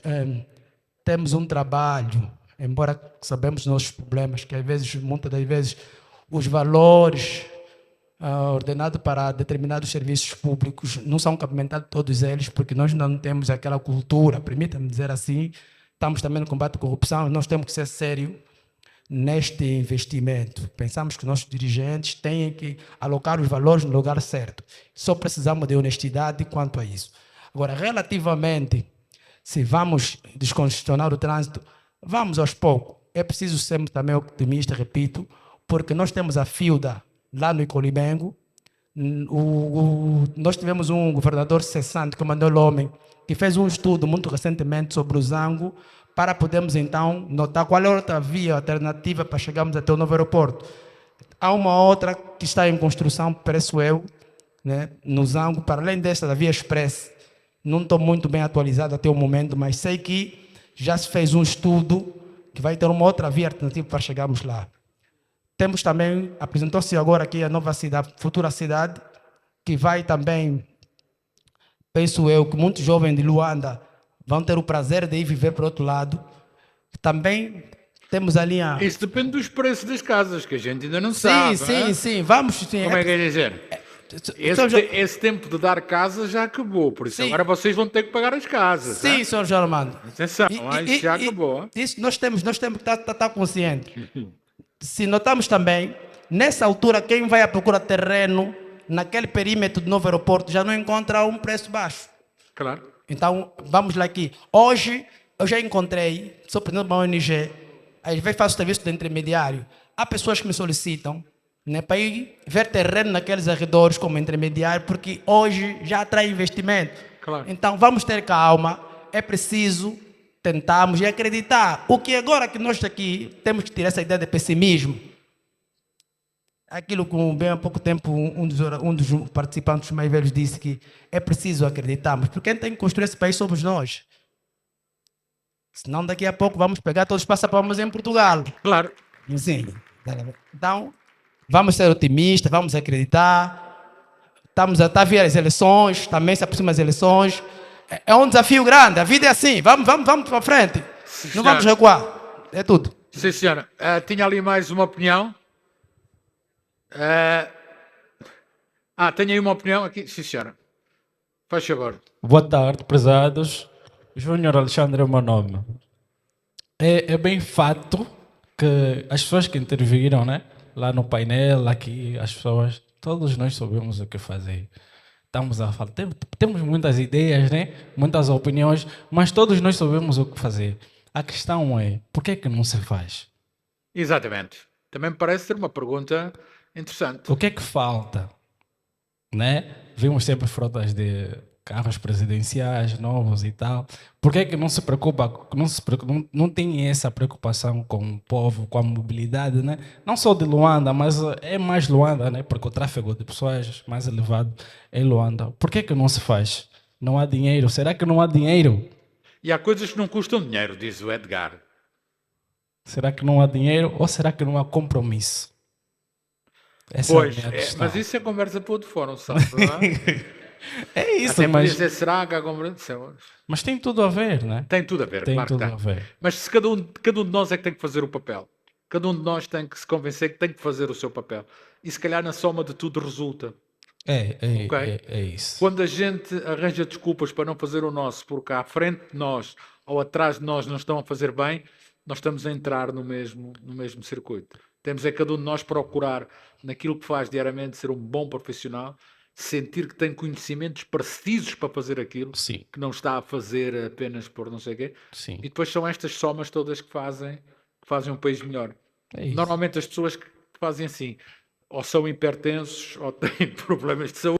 termos um trabalho, embora sabemos os nossos problemas, que às vezes, muitas das vezes, os valores ordenados para determinados serviços públicos não são cabimentados todos eles, porque nós ainda não temos aquela cultura, permita-me dizer assim, estamos também no combate à corrupção, nós temos que ser sérios neste investimento. Pensamos que nossos dirigentes têm que alocar os valores no lugar certo. Só precisamos de honestidade quanto a isso. Agora, relativamente, se vamos descongestionar o trânsito, vamos aos poucos. É preciso sermos também otimistas, repito, porque nós temos a FIUDA lá no Icolibengo. Nós tivemos um governador cessante, que mandou o homem, que fez um estudo muito recentemente sobre o Zango, para podermos então notar qual é a outra via alternativa para chegarmos até o novo aeroporto. Há uma outra que está em construção, penso eu, né, no Zango, para além desta da Via Express. Não estou muito bem atualizado até o momento, mas sei que já se fez um estudo que vai ter uma outra via alternativa para chegarmos lá. Temos também, apresentou-se agora aqui a nova cidade, futura cidade, que vai também, penso eu, que muitos jovens de Luanda vão ter o prazer de ir viver para o outro lado. Também temos ali a... Isso depende dos preços das casas, que a gente ainda não sabe. Sim, vamos... Sim, como é que é dizer? Esse tempo de dar casa já acabou, por isso agora vocês vão ter que pagar as casas. Sim, Sr. João Armando. Atenção, isso já acabou. Isso nós temos que estar conscientes. Se notamos também, nessa altura, quem vai à procura de terreno naquele perímetro do novo aeroporto já não encontra um preço baixo. Claro. Então, vamos lá aqui. Hoje, eu já encontrei, sou presidente de uma ONG, às vezes faço serviço de intermediário. Há pessoas que me solicitam, né, para ir ver terreno naqueles arredores como intermediário, porque hoje já atrai investimento. Claro. Então, vamos ter calma, é preciso tentarmos e acreditar. O que agora que nós aqui temos que tirar essa ideia de pessimismo. Aquilo que bem há pouco tempo um dos participantes mais velhos disse, que é preciso acreditarmos, porque quem tem que construir esse país somos nós. Senão daqui a pouco vamos pegar todos os passaportes em Portugal. Claro. Sim. Então, vamos ser otimistas, vamos acreditar. Estamos a vir as eleições, também se aproximam as eleições. É um desafio grande, a vida é assim, vamos para frente. Sim, não vamos recuar, é tudo. Sim, senhora. Tinha ali mais uma opinião. Tenho aí uma opinião aqui. Sim, senhora. Faz favor. Boa tarde, prezados. Júnior Alexandre é o meu nome. É bem fato que as pessoas que interviram, né, lá no painel, aqui, as pessoas, todos nós sabemos o que fazer. Estamos a falar, temos muitas ideias, né, muitas opiniões, mas todos nós sabemos o que fazer. A questão é, por que é que não se faz? Exatamente. Também me parece ser uma pergunta interessante. O que é que falta? Né? Vimos sempre frotas de carros presidenciais novos e tal. Por que é que não se preocupa, não tem essa preocupação com o povo, com a mobilidade, né? Não só de Luanda, mas é mais Luanda, né? Porque o tráfego de pessoas mais elevado é Luanda. Por que é que não se faz? Não há dinheiro. Será que não há dinheiro? E há coisas que não custam dinheiro, diz o Edgar. Será que não há dinheiro ou será que não há compromisso? Essa Pois, é a minha questão. mas isso é conversa para outro fórum, sabe? Não é? É isso, Até mas... dizer, será que há compreensão? Mas tem tudo a ver, né? Tem tudo a ver, Tem claro tudo que tem. a ver. Mas se cada um de nós é que tem que fazer o papel. Cada um de nós tem que se convencer que tem que fazer o seu papel. E se calhar na soma de tudo resulta. Ok? É isso. Quando a gente arranja desculpas para não fazer o nosso, porque à frente de nós ou atrás de nós não estão a fazer bem, nós estamos a entrar no mesmo circuito. Temos é cada um de nós procurar, naquilo que faz diariamente, ser um bom profissional, sentir que tem conhecimentos precisos para fazer aquilo, Sim. que não está a fazer apenas por não sei o quê. Sim. E depois são estas somas todas que fazem um país melhor. É isso. Normalmente as pessoas que fazem assim, ou são hipertensos, ou têm problemas de saúde,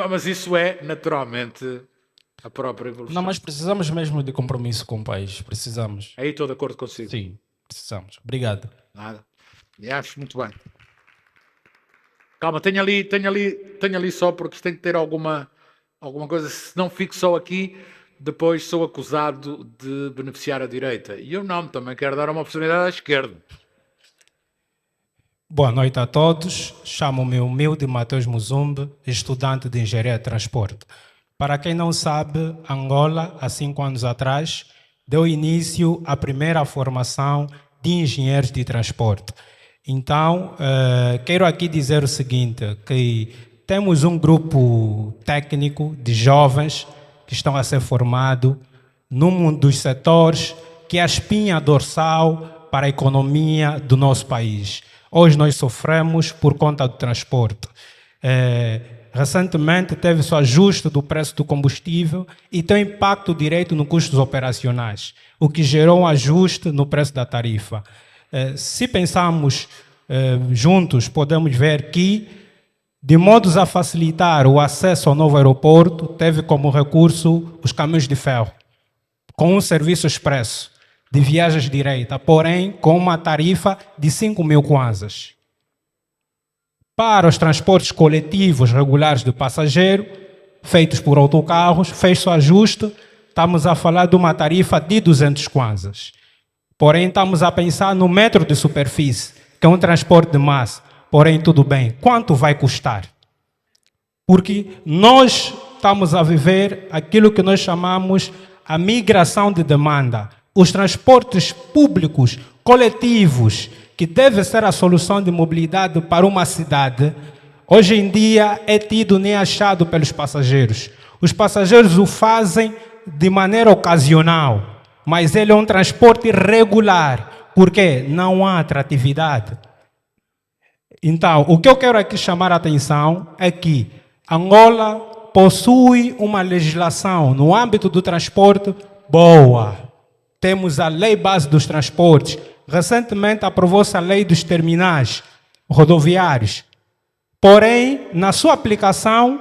mas isso é naturalmente a própria evolução. Não, mas precisamos mesmo de compromisso com o país. Precisamos. Aí estou de acordo consigo. Sim, precisamos. Obrigado. Nada. E acho muito bem. Calma, tenho ali só, porque isto tem que ter alguma coisa. Se não fico só aqui, depois sou acusado de beneficiar a direita. E eu não, também quero dar uma oportunidade à esquerda. Boa noite a todos. Chamo-me humilde Matheus Muzumbe, estudante de Engenharia de Transporte. Para quem não sabe, Angola, há 5 anos atrás, deu início à primeira formação de engenheiros de transporte. Então, quero aqui dizer o seguinte, que temos um grupo técnico de jovens que estão a ser formados num dos setores que é a espinha dorsal para a economia do nosso país. Hoje nós sofremos por conta do transporte. Recentemente teve-se o ajuste do preço do combustível e tem impacto direto nos custos operacionais, o que gerou um ajuste no preço da tarifa. Se pensarmos juntos, podemos ver que, de modos a facilitar o acesso ao novo aeroporto, teve como recurso os caminhos de ferro, com um serviço expresso de viagens diretas, porém com uma tarifa de 5.000 kwanzas. Para os transportes coletivos regulares de passageiro, feitos por autocarros, fez-se o ajuste, estamos a falar de uma tarifa de 200 kwanzas. Porém, estamos a pensar no metro de superfície, que é um transporte de massa. Porém, tudo bem, quanto vai custar? Porque nós estamos a viver aquilo que nós chamamos a migração de demanda. Os transportes públicos, coletivos, que deve ser a solução de mobilidade para uma cidade, hoje em dia é tido nem achado pelos passageiros. Os passageiros o fazem de maneira ocasional, mas ele é um transporte regular, porque não há atratividade. Então, o que eu quero aqui chamar a atenção é que Angola possui uma legislação no âmbito do transporte boa. Temos a Lei Base dos Transportes. Recentemente aprovou-se a Lei dos Terminais Rodoviários. Porém, na sua aplicação,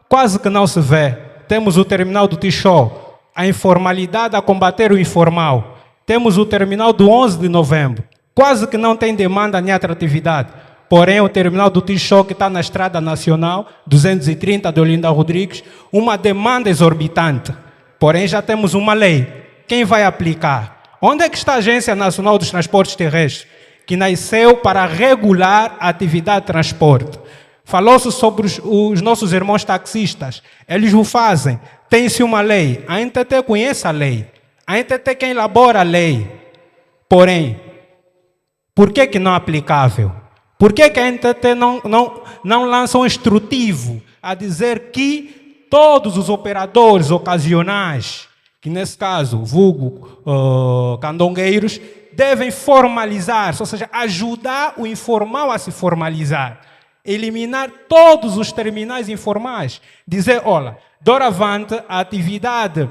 quase que não se vê. Temos o terminal do Tixó, a informalidade a combater o informal. Temos o terminal do 11 de novembro. Quase que não tem demanda nem atratividade. Porém, o terminal do Tixó, que está na Estrada Nacional 230 de Olinda Rodrigues, uma demanda exorbitante. Porém, já temos uma lei. Quem vai aplicar? Onde é que está a Agência Nacional dos Transportes Terrestres, que nasceu para regular a atividade de transporte? Falou-se sobre os nossos irmãos taxistas. Eles o fazem. Tem-se uma lei. A NTT conhece a lei. A NTT é quem elabora a lei. Porém, por que não é aplicável? Por que a NTT não lança um instrutivo a dizer que todos os operadores ocasionais que nesse caso, vulgo candongueiros, devem formalizar-se, ou seja, ajudar o informal a se formalizar. Eliminar todos os terminais informais. Dizer, olha, doravante a atividade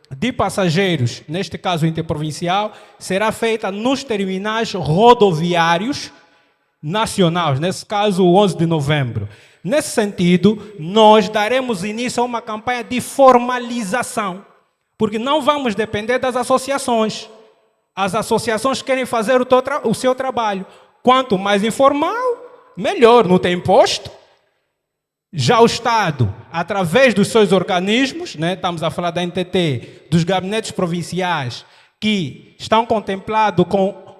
de passageiros, neste caso interprovincial, será feita nos terminais rodoviários nacionais, nesse caso o 11 de novembro. Nesse sentido, nós daremos início a uma campanha de formalização, porque não vamos depender das associações. As associações querem fazer o seu trabalho. Quanto mais informal, melhor, não tem imposto. Já o Estado, através dos seus organismos, né, estamos a falar da NTT, dos gabinetes provinciais, que estão contemplados com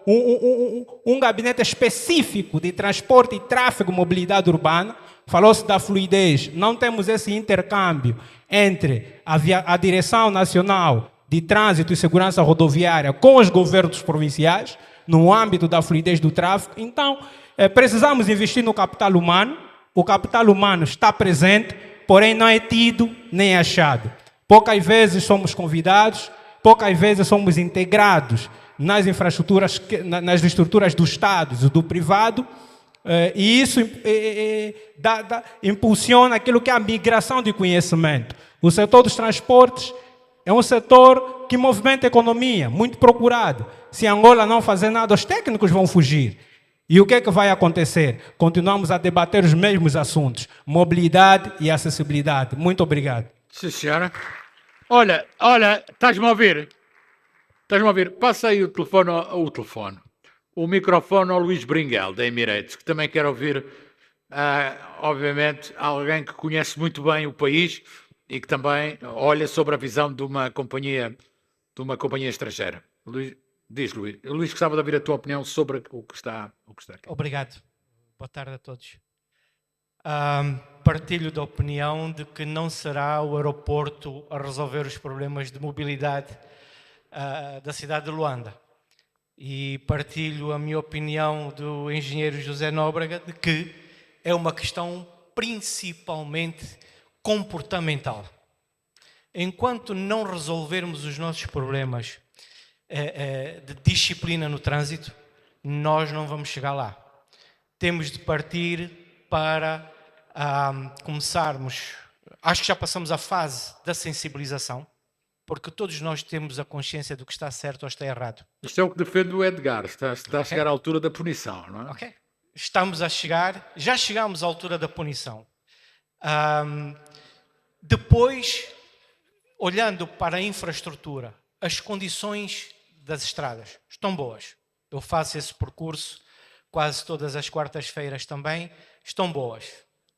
um gabinete específico de transporte e tráfego, mobilidade urbana. Falou-se da fluidez. Não temos esse intercâmbio entre a Direção Nacional de Trânsito e Segurança Rodoviária com os governos provinciais, no âmbito da fluidez do tráfego. Então, precisamos investir no capital humano. O capital humano está presente, porém não é tido nem achado. Poucas vezes somos convidados, poucas vezes somos integrados nas infraestruturas, nas estruturas do Estado e do privado, e isso impulsiona aquilo que é a migração de conhecimento. O setor dos transportes é um setor que movimenta a economia, muito procurado. Se Angola não fazer nada, os técnicos vão fugir. E o que é que vai acontecer? Continuamos a debater os mesmos assuntos, mobilidade e acessibilidade. Muito obrigado. Sim, senhora. Olha, estás-me a ouvir? Estás-me a ouvir? Passa aí o microfone ao Luís Bringuel, da Emirates, que também quer ouvir, obviamente, alguém que conhece muito bem o país e que também olha sobre a visão de uma companhia estrangeira. Luís, diz, Luís. Luís, gostava de ouvir a tua opinião sobre o que está aqui. Obrigado. Boa tarde a todos. Partilho da opinião de que não será o aeroporto a resolver os problemas de mobilidade da cidade de Luanda. E partilho a minha opinião do engenheiro José Nóbrega de que é uma questão principalmente comportamental. Enquanto não resolvermos os nossos problemas de disciplina no trânsito, nós não vamos chegar lá. Temos de partir para começarmos, acho que já passamos a fase da sensibilização, porque todos nós temos a consciência do que está certo ou está errado. Isto é o que defende o Edgar, está a chegar à altura da punição, não é? Ok. Já chegamos à altura da punição. Depois, olhando para a infraestrutura, as condições das estradas estão boas. Eu faço esse percurso quase todas as quartas-feiras também, estão boas.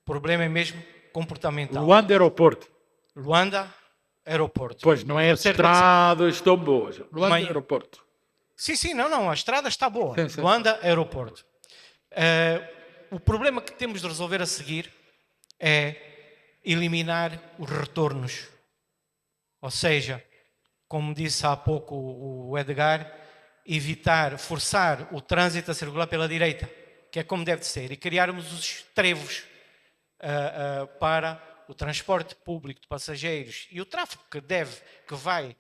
O problema é mesmo comportamental. Luanda Aeroporto. Luanda Aeroporto. Pois, não é as estradas estão boas. Luanda Aeroporto. Sim, não, a estrada está boa. Sim. Luanda Aeroporto. O problema que temos de resolver a seguir é eliminar os retornos. Ou seja, como disse há pouco o Edgar, forçar o trânsito a circular pela direita, que é como deve ser, e criarmos os trevos para o transporte público de passageiros e o tráfego que vai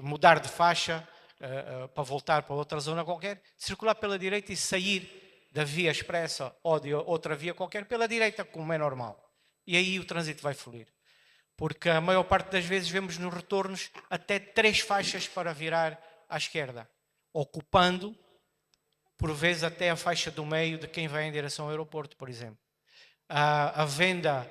mudar de faixa para voltar para outra zona qualquer, circular pela direita e sair da via expressa ou de outra via qualquer pela direita, como é normal. E aí o trânsito vai fluir. Porque a maior parte das vezes vemos nos retornos até 3 faixas para virar à esquerda, ocupando, por vezes, até a faixa do meio de quem vai em direção ao aeroporto, por exemplo. A venda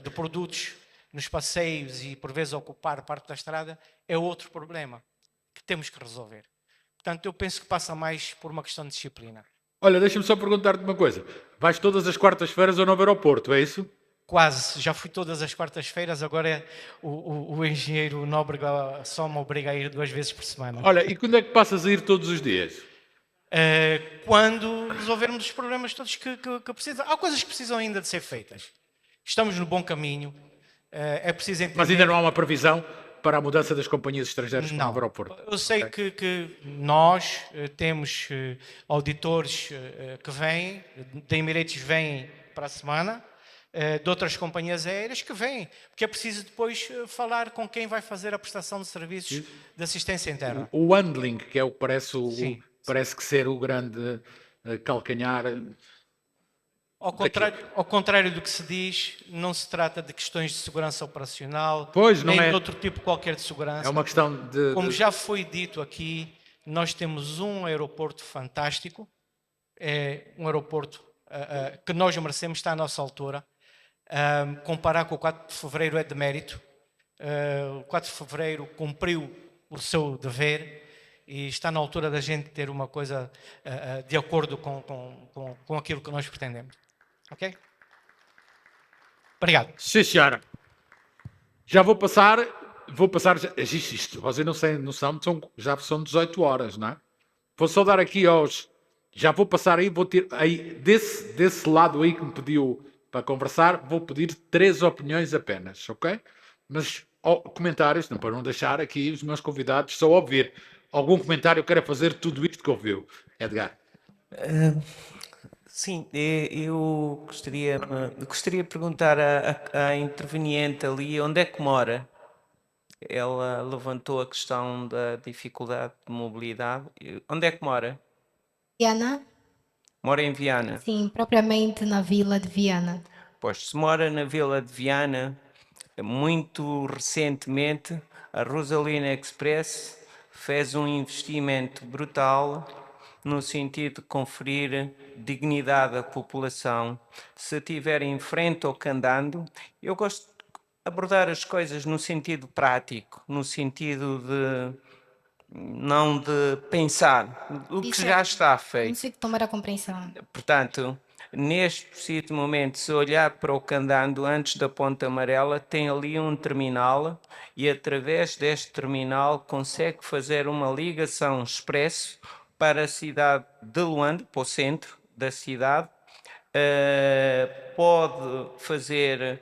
de produtos nos passeios e, por vezes, ocupar parte da estrada é outro problema que temos que resolver. Portanto, eu penso que passa mais por uma questão de disciplina. Olha, deixa-me só perguntar-te uma coisa. Vais todas as quartas-feiras ao novo aeroporto, é isso? Quase, já fui todas as quartas-feiras, agora o engenheiro Nóbrega só me obriga a ir 2 vezes por semana. Olha, e quando é que passas a ir todos os dias? Quando resolvermos os problemas todos que precisam. Há coisas que precisam ainda de ser feitas. Estamos no bom caminho. É preciso entender... Mas ainda não há uma previsão para a mudança das companhias estrangeiras no novo aeroporto? Eu sei que nós temos auditores que vêm, da Emirates vêm para a semana, de outras companhias aéreas que vêm, porque é preciso depois falar com quem vai fazer a prestação de serviços de assistência interna. O handling, que é o que parece, Sim. parece que ser o grande calcanhar. Ao contrário do que se diz, não se trata de questões de segurança operacional, Pois, não nem é, de outro tipo qualquer de segurança. é uma questão de... Como já foi dito aqui, nós temos um aeroporto fantástico, é um aeroporto que nós merecemos, está à nossa altura. Comparar com o 4 de Fevereiro é de mérito. O 4 de Fevereiro cumpriu o seu dever e está na altura da gente ter uma coisa de acordo com aquilo que nós pretendemos. Ok? Obrigado. Sim, senhora. Já vou passar, isto, vocês não têm noção, já são 18 horas, não é? Vou só dar aqui já vou passar aí, vou ter aí, desse lado aí que me pediu para conversar, vou pedir 3 opiniões apenas, ok? Mas comentários, para não deixar aqui os meus convidados só ouvir. Algum comentário queira fazer tudo isto que ouviu, Edgar? Sim, eu gostaria de perguntar à interveniente ali onde é que mora. Ela levantou a questão da dificuldade de mobilidade. Onde é que mora? Viana? Mora em Viana? Sim, propriamente na vila de Viana. Pois, se mora na vila de Viana, muito recentemente a Rosalina Express fez um investimento brutal no sentido de conferir dignidade à população. Se estiver em frente ao candando, eu gosto de abordar as coisas no sentido prático, no sentido de não de pensar o que já está feito. Consigo tomar a compreensão. Portanto, neste preciso momento, se olhar para o candando antes da Ponta Amarela, tem ali um terminal e através deste terminal consegue fazer uma ligação expresso para a cidade de Luanda, para o centro da cidade. Pode fazer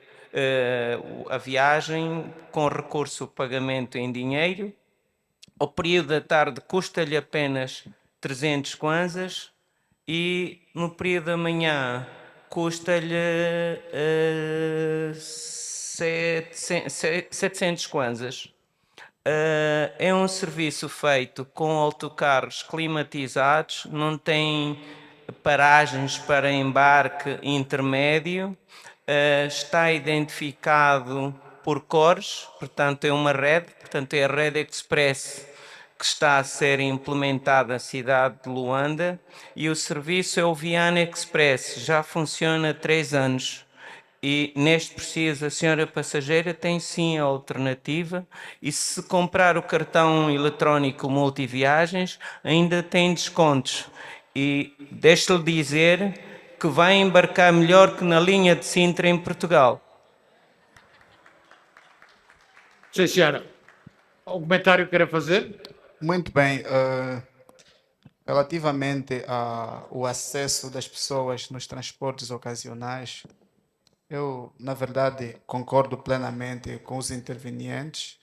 a viagem com recurso ao pagamento em dinheiro. Ao período da tarde custa-lhe apenas 300 kwanzas e no período da manhã custa-lhe 700 kwanzas. É um serviço feito com autocarros climatizados, não tem paragens para embarque intermédio, está identificado por cores, portanto é uma rede, portanto é a Rede Express que está a ser implementada na cidade de Luanda e o serviço é o Viana Express, já funciona há 3 anos. E neste preciso a senhora passageira tem sim a alternativa e se comprar o cartão eletrónico multiviagens ainda tem descontos. E deixe-lhe dizer que vai embarcar melhor que na linha de Sintra em Portugal. Sim, senhora. Algum comentário que queira fazer? Muito bem. Relativamente ao acesso das pessoas nos transportes ocasionais, eu, na verdade, concordo plenamente com os intervenientes,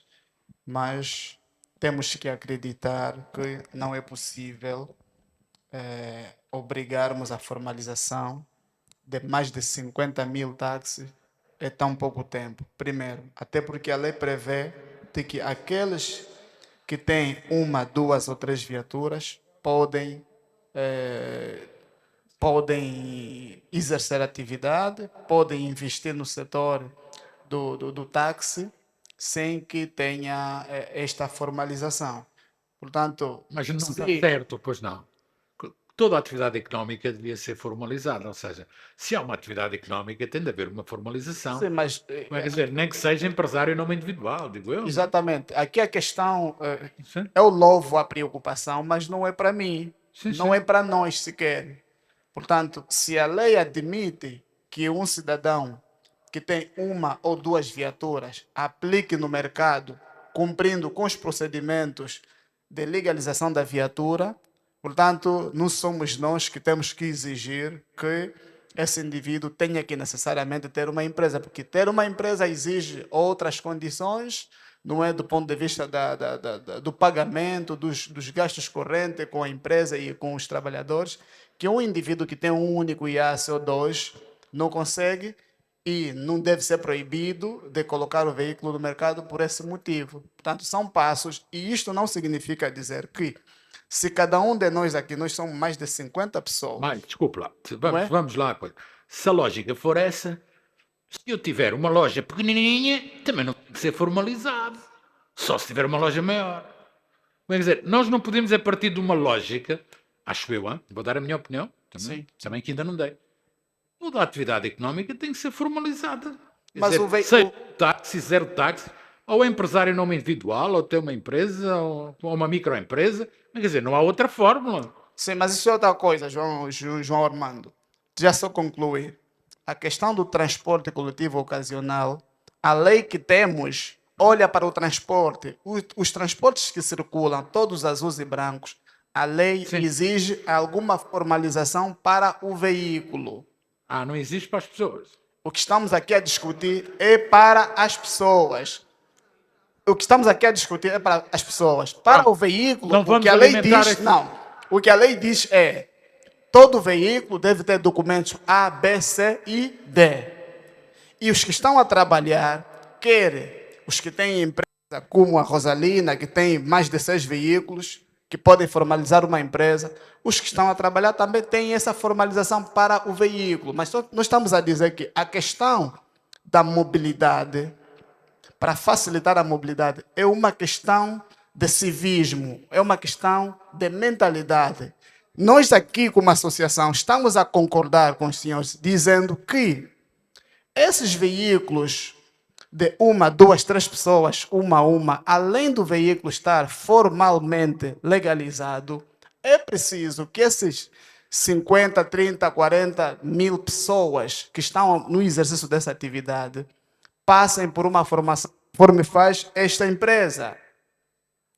mas temos que acreditar que não é possível obrigarmos a formalização de mais de 50 mil táxis em tão pouco tempo. Primeiro, até porque a lei prevê de que aqueles que têm 1, 2 ou 3 viaturas podem exercer atividade, podem investir no setor do táxi sem que tenha esta formalização. Portanto, mas não está certo, pois não. Toda a atividade económica devia ser formalizada, ou seja, se há uma atividade económica tem de haver uma formalização. Sim, mas, quer dizer, nem que seja empresário em nome individual, digo eu. Exatamente. Aqui a questão, eu louvo a preocupação, mas não é para mim, não é para nós sequer. Portanto, se a lei admite que um cidadão que tem 1 ou 2 viaturas aplique no mercado, cumprindo com os procedimentos de legalização da viatura, portanto, não somos nós que temos que exigir que esse indivíduo tenha que necessariamente ter uma empresa, porque ter uma empresa exige outras condições, não é do ponto de vista do pagamento, dos gastos correntes com a empresa e com os trabalhadores, que um indivíduo que tem um único IAC ou 2 não consegue, e não deve ser proibido de colocar o veículo no mercado por esse motivo. Portanto, são passos, e isto não significa dizer que se cada um de nós aqui, nós somos mais de 50 pessoas. Mas, desculpe lá, Não é? vamos lá. Se a lógica for essa, se eu tiver uma loja pequenininha, também não tem que ser formalizado. Só se tiver uma loja maior. Quer dizer, nós não podemos, a partir de uma lógica, acho eu, vou dar a minha opinião, também que ainda não dei. Toda a atividade económica tem que ser formalizada. Quer Mas dizer, seja táxi, zero táxi, ou empresário em nome individual, ou ter uma empresa, ou uma microempresa. Quer dizer, não há outra fórmula. Sim, mas isso é outra coisa, João Armando. Já só concluir. A questão do transporte coletivo ocasional, a lei que temos olha para o transporte. Os transportes que circulam, todos azuis e brancos, a lei exige alguma formalização para o veículo. Não existe para as pessoas. O que estamos aqui a discutir é para as pessoas. O que estamos aqui a discutir é para as pessoas. Para o veículo, o que a lei diz... Não. O que a lei diz é: todo veículo deve ter documentos A, B, C e D. E os que estão a trabalhar, quer os que têm empresa, como a Rosalina, que tem mais de 6 veículos, que podem formalizar uma empresa, os que estão a trabalhar também têm essa formalização para o veículo. Mas nós estamos a dizer que a questão da mobilidade, para facilitar a mobilidade, é uma questão de civismo, é uma questão de mentalidade. Nós aqui, como associação, estamos a concordar com os senhores, dizendo que esses veículos de 1, 2, 3 pessoas, uma a uma, além do veículo estar formalmente legalizado, é preciso que esses 50, 30, 40 mil pessoas que estão no exercício dessa atividade passem por uma formação, conforme faz esta empresa.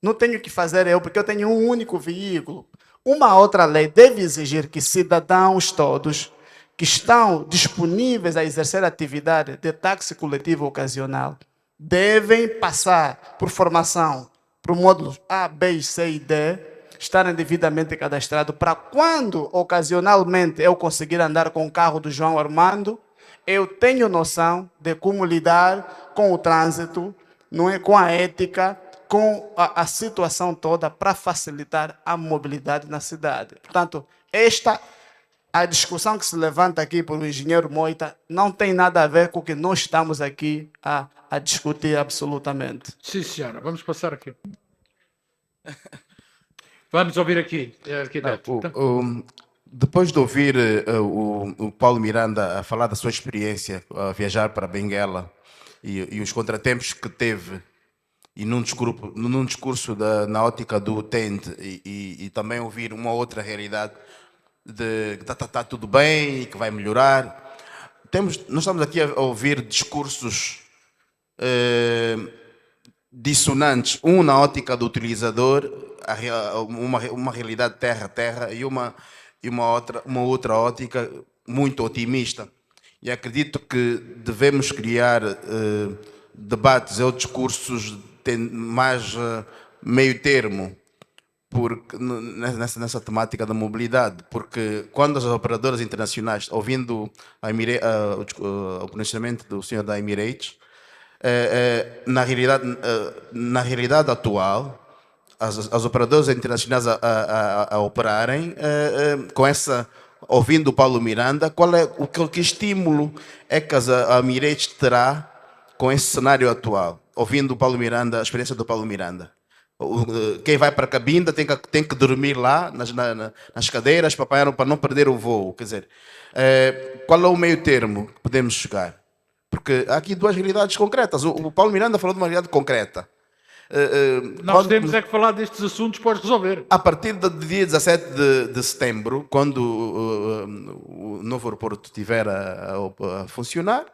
Não tenho que fazer eu, porque eu tenho um único veículo. Uma outra lei deve exigir que cidadãos todos que estão disponíveis a exercer atividade de táxi coletivo ocasional devem passar por formação para módulos A, B, C e D, estarem devidamente cadastrados para quando ocasionalmente eu conseguir andar com o carro do João Armando, eu tenho noção de como lidar com o trânsito, não é, com a ética, com a situação toda para facilitar a mobilidade na cidade. Portanto, a discussão que se levanta aqui pelo engenheiro Moita não tem nada a ver com o que nós estamos aqui a discutir absolutamente. Sim, senhora. Vamos passar aqui. Vamos ouvir aqui. Depois de ouvir o Paulo Miranda a falar da sua experiência a viajar para Benguela e os contratempos que teve, e num discurso na ótica do utente, e também ouvir uma outra realidade de que está tudo bem e que vai melhorar. Nós estamos aqui a ouvir discursos dissonantes, um na ótica do utilizador, uma realidade terra-terra, e uma outra ótica muito otimista. E acredito que devemos criar debates ou discursos mais meio termo, porque nessa temática da mobilidade, porque quando as operadoras internacionais, ouvindo o pronunciamento do senhor da Emirates, na realidade atual, as operadoras internacionais a operarem com ouvindo o Paulo Miranda, que estímulo é que a Emirates terá com esse cenário atual, ouvindo o Paulo Miranda, a experiência do Paulo Miranda? Quem vai para a cabine tem que dormir lá nas cadeiras para não perder o voo. Quer dizer, qual é o meio termo que podemos chegar? Porque há aqui duas realidades concretas. O Paulo Miranda falou de uma realidade concreta. Nós temos que falar destes assuntos para os resolver. A partir do dia 17 de setembro, quando o novo aeroporto estiver a funcionar,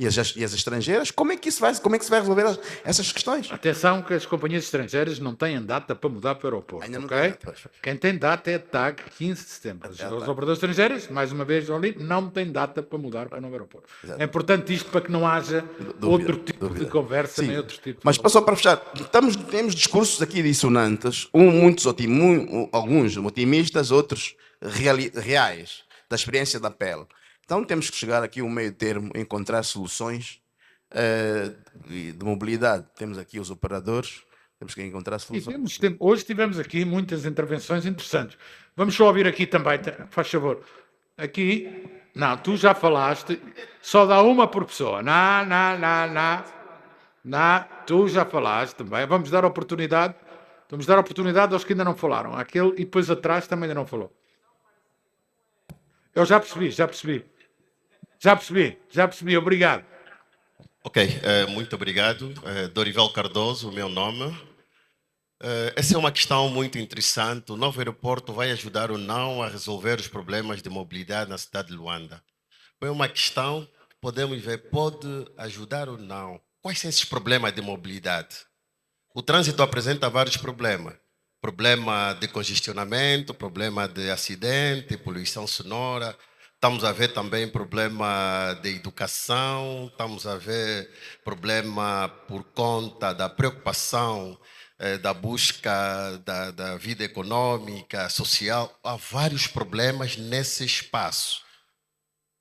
e as estrangeiras, como é que se vai resolver essas questões? Atenção que as companhias estrangeiras não têm data para mudar para o aeroporto. Ainda não okay? tem. Quem tem data é a TAG, 15 de setembro. Os operadores estrangeiros, mais uma vez, não têm data para mudar para o novo aeroporto. Exato. É importante isto para que não haja outro tipo de conversa, nem outros tipos. Mas só para fechar, temos discursos aqui dissonantes, alguns otimistas, outros reais, da experiência da pele. Então temos que chegar aqui um meio termo, encontrar soluções de mobilidade. Temos aqui os operadores, temos que encontrar soluções. Hoje tivemos aqui muitas intervenções interessantes. Vamos só ouvir aqui também, faz favor. Aqui, não, tu já falaste, só dá uma por pessoa. Não, tu já falaste também. Vamos dar oportunidade aos que ainda não falaram. Aquele e depois atrás também ainda não falou. Eu já percebi, obrigado. Ok, muito obrigado. Dorival Cardoso, o meu nome. Essa é uma questão muito interessante. O novo aeroporto vai ajudar ou não a resolver os problemas de mobilidade na cidade de Luanda? É uma questão que podemos ver, pode ajudar ou não. Quais são esses problemas de mobilidade? O trânsito apresenta vários problemas. Problema de congestionamento, problema de acidente, poluição sonora. Estamos a ver também problema de educação, estamos a ver problema por conta da preocupação da busca da vida econômica, social. Há vários problemas nesse espaço.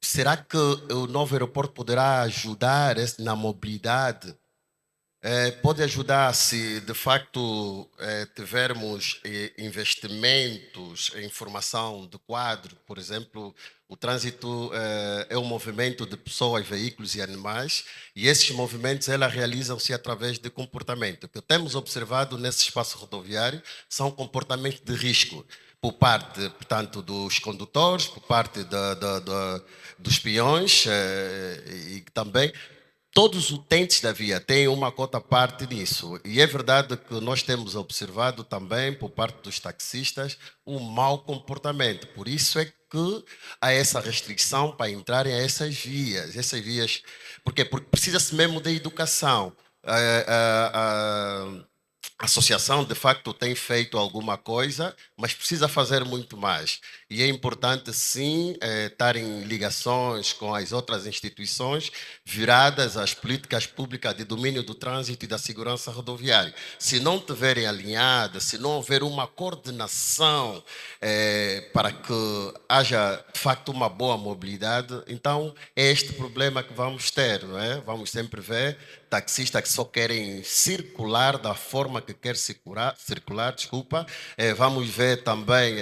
Será que o novo aeroporto poderá ajudar na mobilidade? Pode ajudar se de facto tivermos investimentos em formação de quadro. Por exemplo, o trânsito é um movimento de pessoas, veículos e animais, e esses movimentos realizam-se através de comportamento. O que temos observado nesse espaço rodoviário são comportamentos de risco por parte, portanto, dos condutores, por parte dos peões e também todos os utentes da via têm uma cota parte nisso. E é verdade que nós temos observado também, por parte dos taxistas, um mau comportamento. Por isso é que há essa restrição para entrarem a essas vias. Por quê? Porque precisa-se mesmo de educação. A associação, de facto, tem feito alguma coisa, mas precisa fazer muito mais. E é importante, sim, estar em ligações com as outras instituições viradas às políticas públicas de domínio do trânsito e da segurança rodoviária. Se não estiverem alinhadas, se não houver uma coordenação para que haja, de facto, uma boa mobilidade, então é este problema que vamos ter, não é? Vamos sempre ver taxistas que só querem circular da forma que quer circular, vamos ver também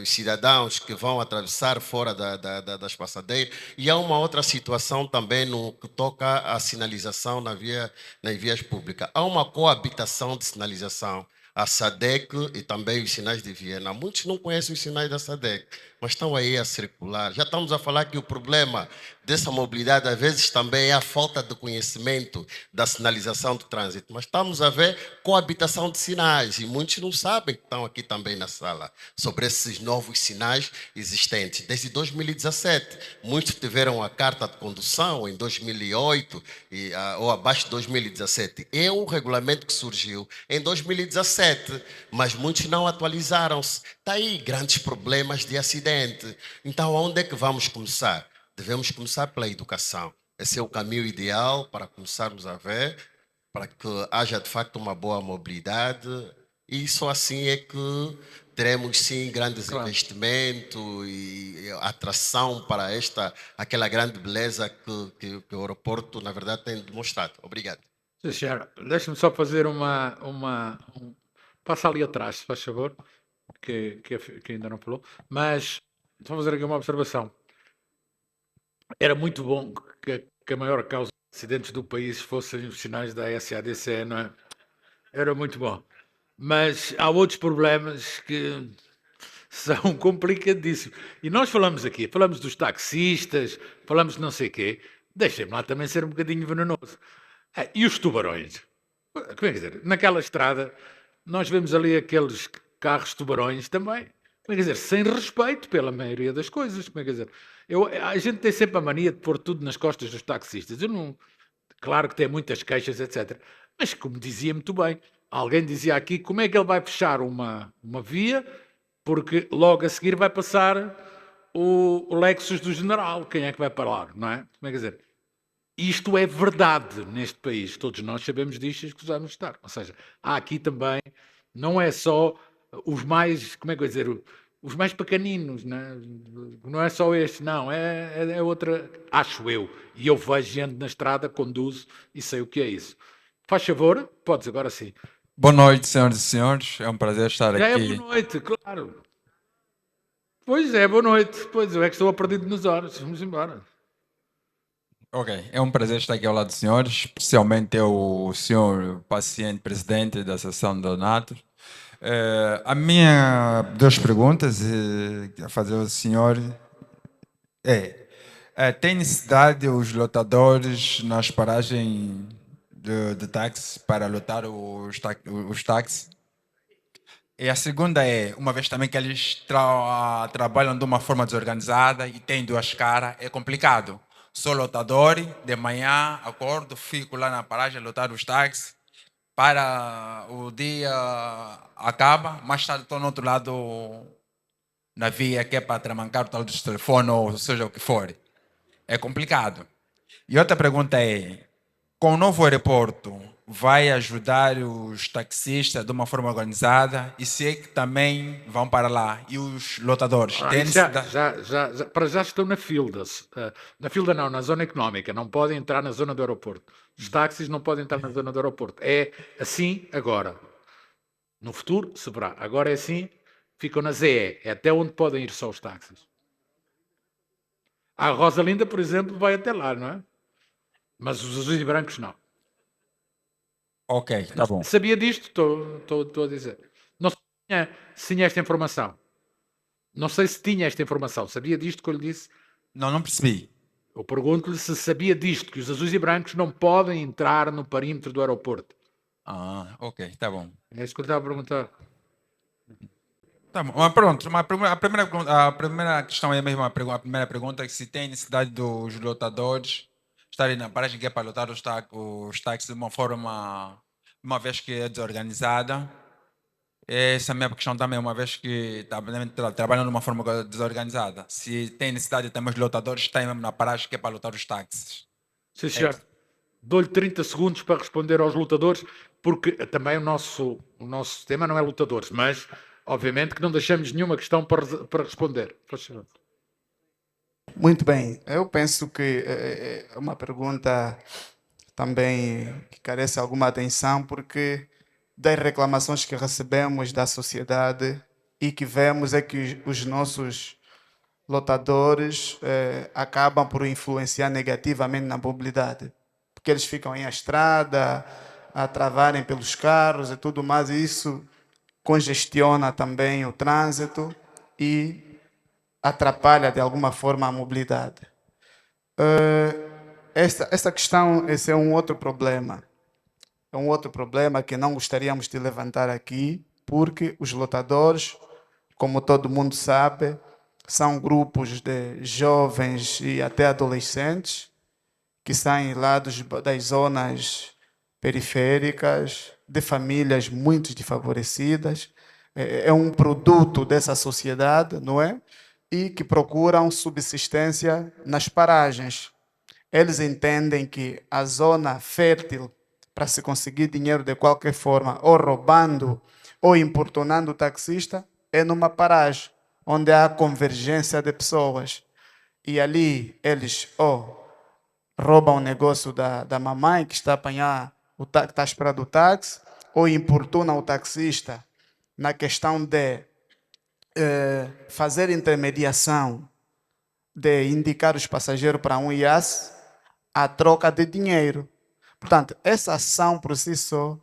os cidadãos que vão atravessar fora das passadeiras, e há uma outra situação também no que toca à sinalização nas vias públicas. Há uma coabitação de sinalização. A SADEC e também os sinais de Viena. Muitos não conhecem os sinais da SADEC, mas estão aí a circular. Já estamos a falar que o problema dessa mobilidade, às vezes, também é a falta de conhecimento da sinalização do trânsito. Mas estamos a ver coabitação de sinais, e muitos não sabem, que estão aqui também na sala, sobre esses novos sinais existentes. Desde 2017, muitos tiveram a carta de condução em 2008, ou abaixo de 2017. É um regulamento que surgiu em 2017, mas muitos não atualizaram-se. Está aí grandes problemas de acidente. Então, onde é que vamos começar? Devemos começar pela educação. Esse é o caminho ideal para começarmos a ver, para que haja de facto uma boa mobilidade, e só assim é que teremos sim grandes investimentos e atração para aquela grande beleza que o aeroporto, na verdade, tem demonstrado. Obrigado. Sim, senhora. Deixa-me só fazer passa ali atrás, se faz favor, que ainda não falou, mas só fazer aqui uma observação. Era muito bom que a maior causa de acidentes do país fossem os sinais da SADC, não é? Era muito bom. Mas há outros problemas que são complicadíssimos. E nós falamos dos taxistas, falamos de não sei o quê. Deixem-me lá também ser um bocadinho venenoso. E os tubarões? Como é que dizer? Naquela estrada, nós vemos ali aqueles carros tubarões também. Como é que dizer? Sem respeito pela maioria das coisas. Como é que dizer? A gente tem sempre a mania de pôr tudo nas costas dos taxistas. Claro que tem muitas queixas, etc. Mas, como dizia muito bem, alguém dizia aqui, como é que ele vai fechar uma via, porque logo a seguir vai passar o Lexus do General. Quem é que vai parar, não é? Como é que dizer? Isto é verdade neste país. Todos nós sabemos disto e escusamos de estar. Ou seja, há aqui também, não é só os mais, como é que eu dizer, os mais pequeninos, né? Não é só este, não, é outra, acho eu. E eu vejo gente na estrada, conduzo e sei o que é isso. Faz favor, podes agora sim. Boa noite, senhoras e senhores. É um prazer estar Já é aqui. boa noite, claro. Pois é, boa noite. Pois eu é que estou a perdido nas horas. Vamos embora. Ok, é um prazer estar aqui ao lado dos senhores, especialmente o senhor paciente presidente da Associação de Donatos. A minha duas perguntas a fazer ao senhor tem necessidade os lotadores nas paragens de táxi para lotar os táxis? E a segunda é, uma vez também que eles trabalham de uma forma desorganizada e têm duas caras, é complicado. Sou lotador, de manhã acordo, fico lá na paragem a lotar os táxis, para o dia acaba, mais tarde estou no outro lado na via que é para tramancar o tal dos telefones ou seja o que for. É complicado. E outra pergunta é, com o novo aeroporto, vai ajudar os taxistas de uma forma organizada e se é que também vão para lá? E os lotadores? Para já estão na Filda. Na Filda não, na zona económica. Não podem entrar na zona do aeroporto. Os táxis não podem entrar na zona do aeroporto. É assim agora. No futuro se verá. Agora é assim, ficam na ZE. É até onde podem ir só os táxis. A Rosalinda, por exemplo, vai até lá, não é? Mas os azuis e brancos não. Ok, tá bom. Sabia disto? Estou a dizer. Não sei se tinha esta informação. Não sei se tinha esta informação. Sabia disto que eu lhe disse? Não percebi. Eu pergunto-lhe se sabia disto, que os azuis e brancos não podem entrar no perímetro do aeroporto. Ok, tá bom. É isso que eu estava a perguntar. Tá bom. Mas pronto, a primeira questão é mesmo a primeira pergunta, que se tem necessidade dos lotadores estarem na paragem que é para lotar os táxis de uma forma, uma vez que é desorganizada. Essa é a minha questão também, uma vez que trabalham de uma forma desorganizada. Se tem necessidade também os lotadores estarem mesmo na paragem que é para lotar os táxis. Sim, senhor. Dou-lhe 30 segundos para responder aos lutadores, porque também o nosso tema não é lutadores, mas obviamente que não deixamos nenhuma questão para responder. Muito bem. Eu penso que é uma pergunta também que carece de alguma atenção, porque das reclamações que recebemos da sociedade e que vemos é que os nossos lotadores acabam por influenciar negativamente na mobilidade, porque eles ficam em estrada, a travarem pelos carros e tudo mais, e isso congestiona também o trânsito e atrapalha de alguma forma a mobilidade. Essa questão, esse é um outro problema. É um outro problema que não gostaríamos de levantar aqui, porque os lotadores, como todo mundo sabe, são grupos de jovens e até adolescentes que saem lá das zonas periféricas, de famílias muito desfavorecidas. É um produto dessa sociedade, não é? E que procuram subsistência nas paragens. Eles entendem que a zona fértil para se conseguir dinheiro de qualquer forma, ou roubando, ou importunando o taxista, é numa paragem, onde há convergência de pessoas. E ali eles roubam o negócio da mamãe que está a apanhar, que está a esperar do táxi, ou importunam o taxista na questão de fazer intermediação, de indicar os passageiros para um IAS, a troca de dinheiro. Portanto, essa ação por si só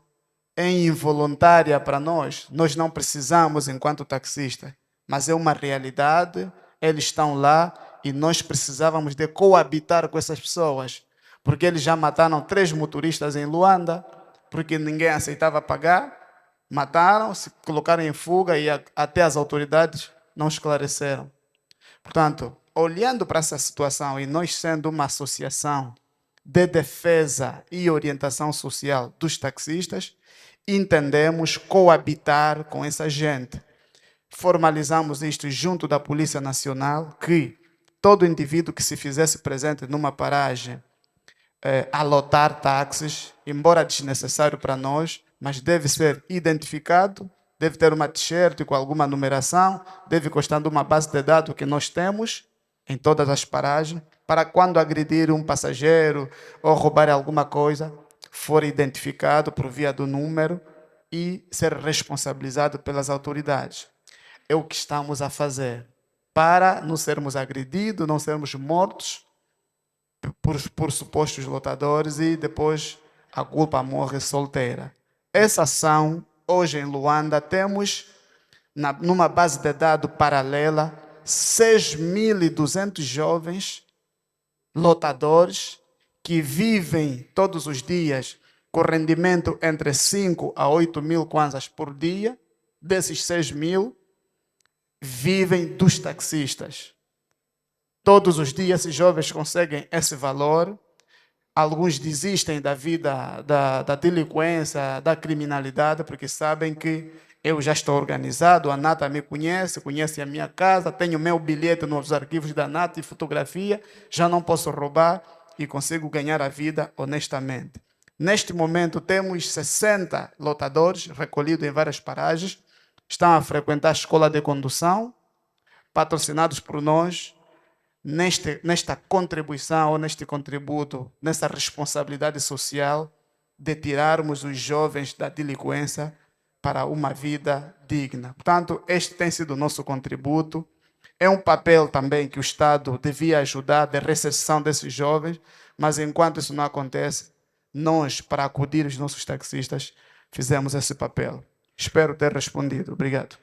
é involuntária para nós. Nós não precisamos enquanto taxistas, mas é uma realidade, eles estão lá e nós precisávamos de coabitar com essas pessoas, porque eles já mataram 3 motoristas em Luanda, porque ninguém aceitava pagar, mataram, se colocaram em fuga e até as autoridades não esclareceram. Portanto, olhando para essa situação e nós sendo uma associação de defesa e orientação social dos taxistas, entendemos coabitar com essa gente. Formalizamos isto junto da Polícia Nacional, que todo indivíduo que se fizesse presente numa paragem a lotar táxis, embora desnecessário para nós, mas deve ser identificado deve ter uma t-shirt com alguma numeração, deve constar de uma base de dados que nós temos em todas as paragens, para quando agredir um passageiro ou roubar alguma coisa, for identificado por via do número e ser responsabilizado pelas autoridades. É o que estamos a fazer para não sermos agredidos, não sermos mortos por supostos lotadores e depois a culpa morre solteira. Essa ação, hoje em Luanda, temos numa base de dados paralela 6.200 jovens lotadores que vivem todos os dias com rendimento entre 5 a 8 mil kwanzas por dia. Desses 6.000, vivem dos taxistas. Todos os dias esses jovens conseguem esse valor. Alguns desistem da vida, da delinquência, da criminalidade, porque sabem que eu já estou organizado, a Nata me conhece, conhece a minha casa, tenho meu bilhete nos arquivos da Nata e fotografia, já não posso roubar e consigo ganhar a vida honestamente. Neste momento temos 60 lotadores recolhidos em várias paragens, estão a frequentar a escola de condução, patrocinados por nós, nesta contribuição ou neste contributo, nessa responsabilidade social de tirarmos os jovens da delinquência para uma vida digna. Portanto, este tem sido o nosso contributo. É um papel também que o Estado devia ajudar de recepção desses jovens, mas enquanto isso não acontece, nós, para acudir os nossos taxistas, fizemos esse papel. Espero ter respondido. Obrigado.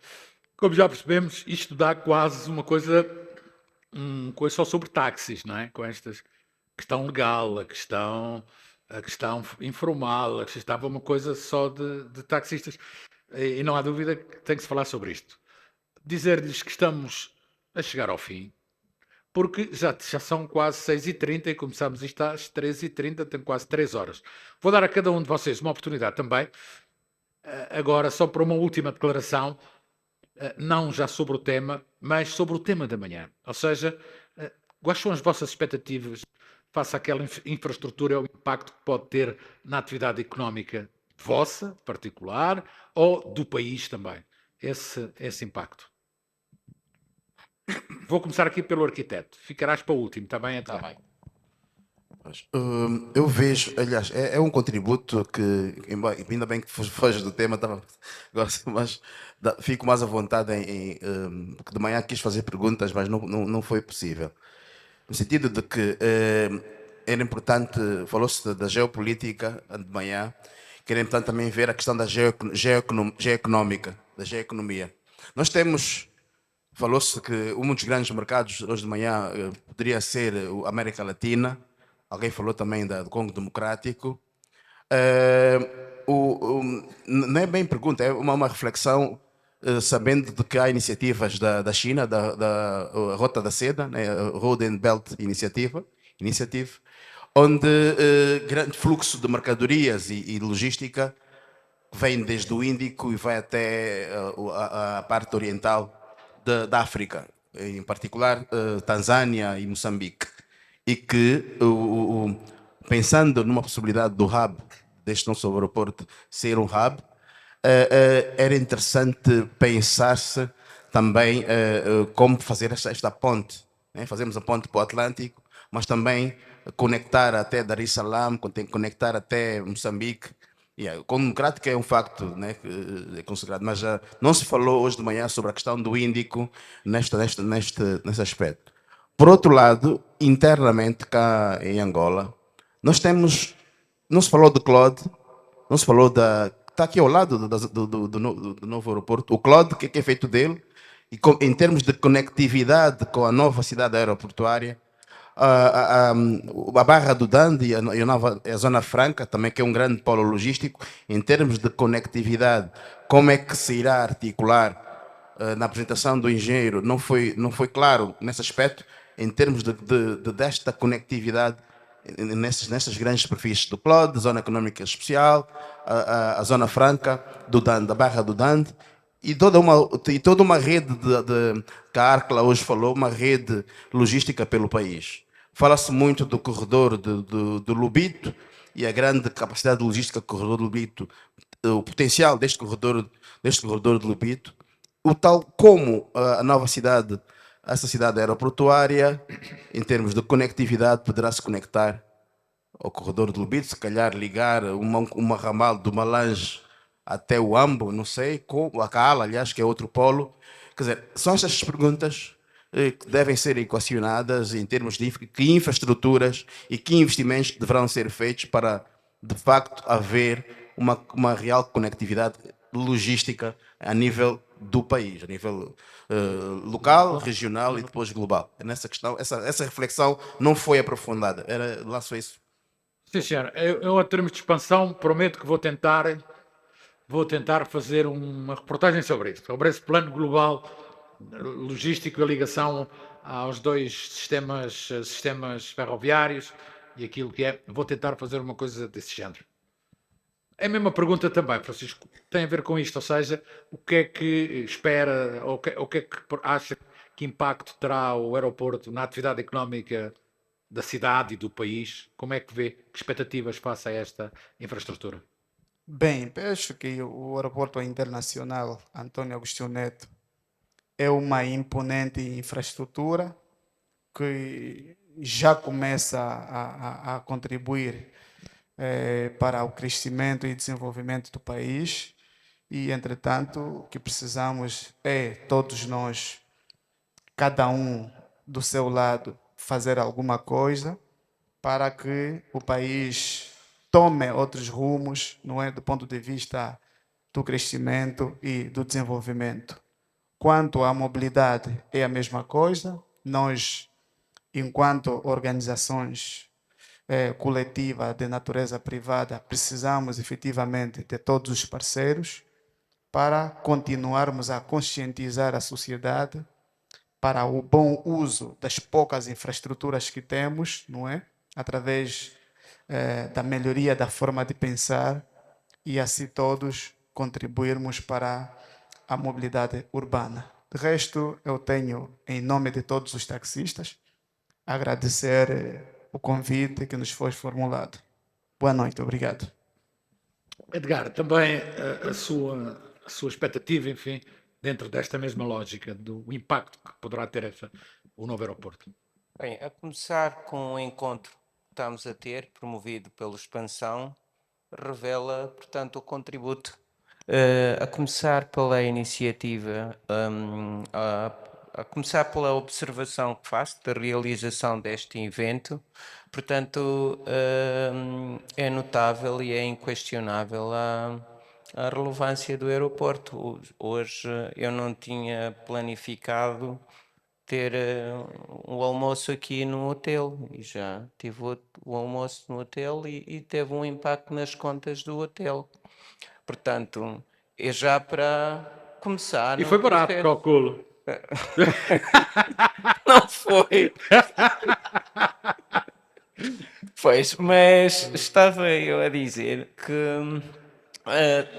Como já percebemos, isto dá quase uma coisa só sobre táxis, não é? Com estas questão legal, a questão informal, a questão estava uma coisa só de taxistas. E não há dúvida que tem que se falar sobre isto. Dizer-lhes que estamos a chegar ao fim, porque já são quase 6h30 e começamos isto às 13h30, tem quase 3 horas. Vou dar a cada um de vocês uma oportunidade também, agora só para uma última declaração, não já sobre o tema, mas sobre o tema da manhã. Ou seja, quais são as vossas expectativas face àquela infraestrutura e ao impacto que pode ter na atividade económica vossa, particular, ou do país também, esse impacto? Vou começar aqui pelo arquiteto. Ficarás para o último, está bem? Está bem. Eu vejo, aliás, é um contributo que, ainda bem que foge do tema, mas fico mais à vontade que de manhã quis fazer perguntas, mas não foi possível. No sentido de que era importante, falou-se da geopolítica de manhã, que era importante também ver a questão da geoeconômica, da geoeconomia. Nós temos, falou-se que um dos grandes mercados hoje de manhã poderia ser a América Latina. Alguém falou também do Congo Democrático. Não é bem pergunta, é uma reflexão, sabendo de que há iniciativas da China, da Rota da Seda, né, a Road and Belt Initiative, onde grande fluxo de mercadorias e logística vem desde o Índico e vai até a parte oriental da África, em particular Tanzânia e Moçambique. E que, pensando numa possibilidade do hub, deste nosso aeroporto ser um hub, era interessante pensar-se também como fazer esta ponte. Né? Fazemos a ponte para o Atlântico, mas também conectar até Dar es Salaam, conectar até Moçambique. O Congo Democrático é um facto, né, que é consagrado, mas não se falou hoje de manhã sobre a questão do Índico nesse aspecto. Por outro lado, internamente cá em Angola, nós temos, não se falou do Claude, não se falou está aqui ao lado do novo aeroporto, o Claude, que é feito dele, e em termos de conectividade com a nova cidade aeroportuária, a Barra do Dande e a Zona Franca, também que é um grande polo logístico, em termos de conectividade, como é que se irá articular na apresentação do engenheiro, não foi claro nesse aspecto, em termos desta conectividade nessas grandes superfícies do Claude, Zona Econômica Especial, a Zona Franca, do Dande, a Barra do Dande, e toda uma rede que a Arcla hoje falou, uma rede logística pelo país. Fala-se muito do corredor do Lubito e a grande capacidade logística do corredor do Lubito o potencial deste corredor de Lobito, o tal como a nova cidade, essa cidade aeroportuária, em termos de conectividade, poderá se conectar ao corredor de Lobito, se calhar ligar uma ramal do Malange até o Ambo, não sei, a Cala, aliás, que é outro polo. Quer dizer, são estas perguntas que devem ser equacionadas em termos de que infraestruturas e que investimentos deverão ser feitos para, de facto, haver uma real conectividade logística a nível do país, a nível local, regional e depois global. Nessa questão, essa reflexão não foi aprofundada. Lá só isso. Sim, senhor. Eu, a termos de expansão, prometo que vou tentar fazer uma reportagem sobre isso, sobre esse plano global logístico e a ligação aos dois sistemas ferroviários e aquilo que é. Vou tentar fazer uma coisa desse género. É a mesma pergunta também, Francisco, tem a ver com isto, ou seja, o que é que espera, ou o que é que acha que impacto terá o aeroporto na atividade económica da cidade e do país? Como é que vê, que expectativas face a esta infraestrutura? Bem, penso que o aeroporto internacional António Agostinho Neto é uma imponente infraestrutura que já começa a contribuir para o crescimento e desenvolvimento do país e, entretanto, o que precisamos é todos nós, cada um do seu lado, fazer alguma coisa para que o país tome outros rumos, não é, do ponto de vista do crescimento e do desenvolvimento. Quanto à mobilidade, é a mesma coisa. Nós, enquanto organizações coletiva de natureza privada, precisamos efetivamente de todos os parceiros para continuarmos a conscientizar a sociedade para o bom uso das poucas infraestruturas que temos, não é? Através da melhoria da forma de pensar e assim todos contribuirmos para a mobilidade urbana. De resto, eu tenho, em nome de todos os taxistas, agradecer o convite que nos foi formulado. Boa noite, obrigado. Edgar, também a sua expectativa, enfim, dentro desta mesma lógica do impacto que poderá ter o novo aeroporto. Bem, a começar com o encontro que estamos a ter, promovido pela Expansão, revela, portanto, o contributo, a começar pela iniciativa, a começar pela observação que faço da realização deste evento. Portanto, é notável e é inquestionável a relevância do aeroporto. Hoje eu não tinha planificado ter um almoço aqui no hotel e já tive o almoço no hotel e teve um impacto nas contas do hotel. Portanto, é já para começar. E foi barato, calculo. Não foi. Pois, mas estava eu a dizer que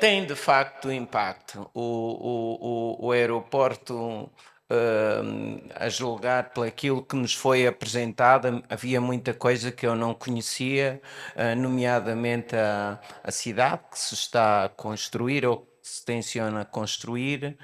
tem de facto impacto. O aeroporto, a julgar por aquilo que nos foi apresentado, havia muita coisa que eu não conhecia, nomeadamente a cidade que se está a construir ou que se tenciona construir.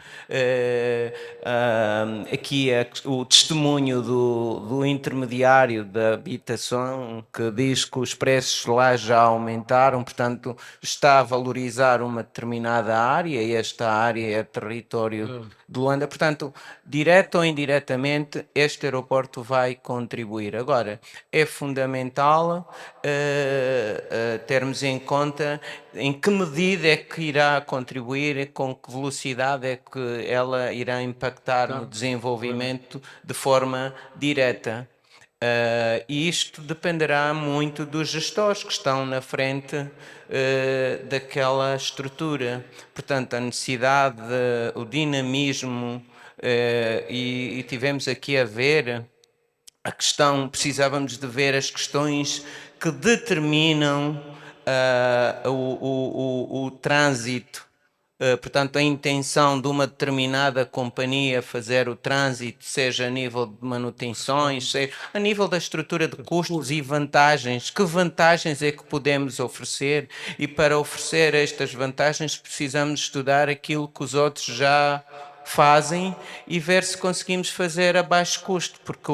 Aqui o testemunho do intermediário da habitação que diz que os preços lá já aumentaram, portanto está a valorizar uma determinada área e esta área é território de Luanda. Portanto, direto ou indiretamente, este aeroporto vai contribuir. Agora, é fundamental termos em conta em que medida é que irá contribuir, com que velocidade é que ela irá impactar no desenvolvimento de forma direta. E isto dependerá muito dos gestores que estão na frente daquela estrutura. Portanto, a necessidade, o dinamismo, e tivemos aqui a ver a questão, precisávamos de ver as questões que determinam o trânsito portanto, a intenção de uma determinada companhia fazer o trânsito, seja a nível de manutenções, seja a nível da estrutura de custos e vantagens. Que vantagens é que podemos oferecer? E para oferecer estas vantagens precisamos estudar aquilo que os outros já fazem e ver se conseguimos fazer a baixo custo, porque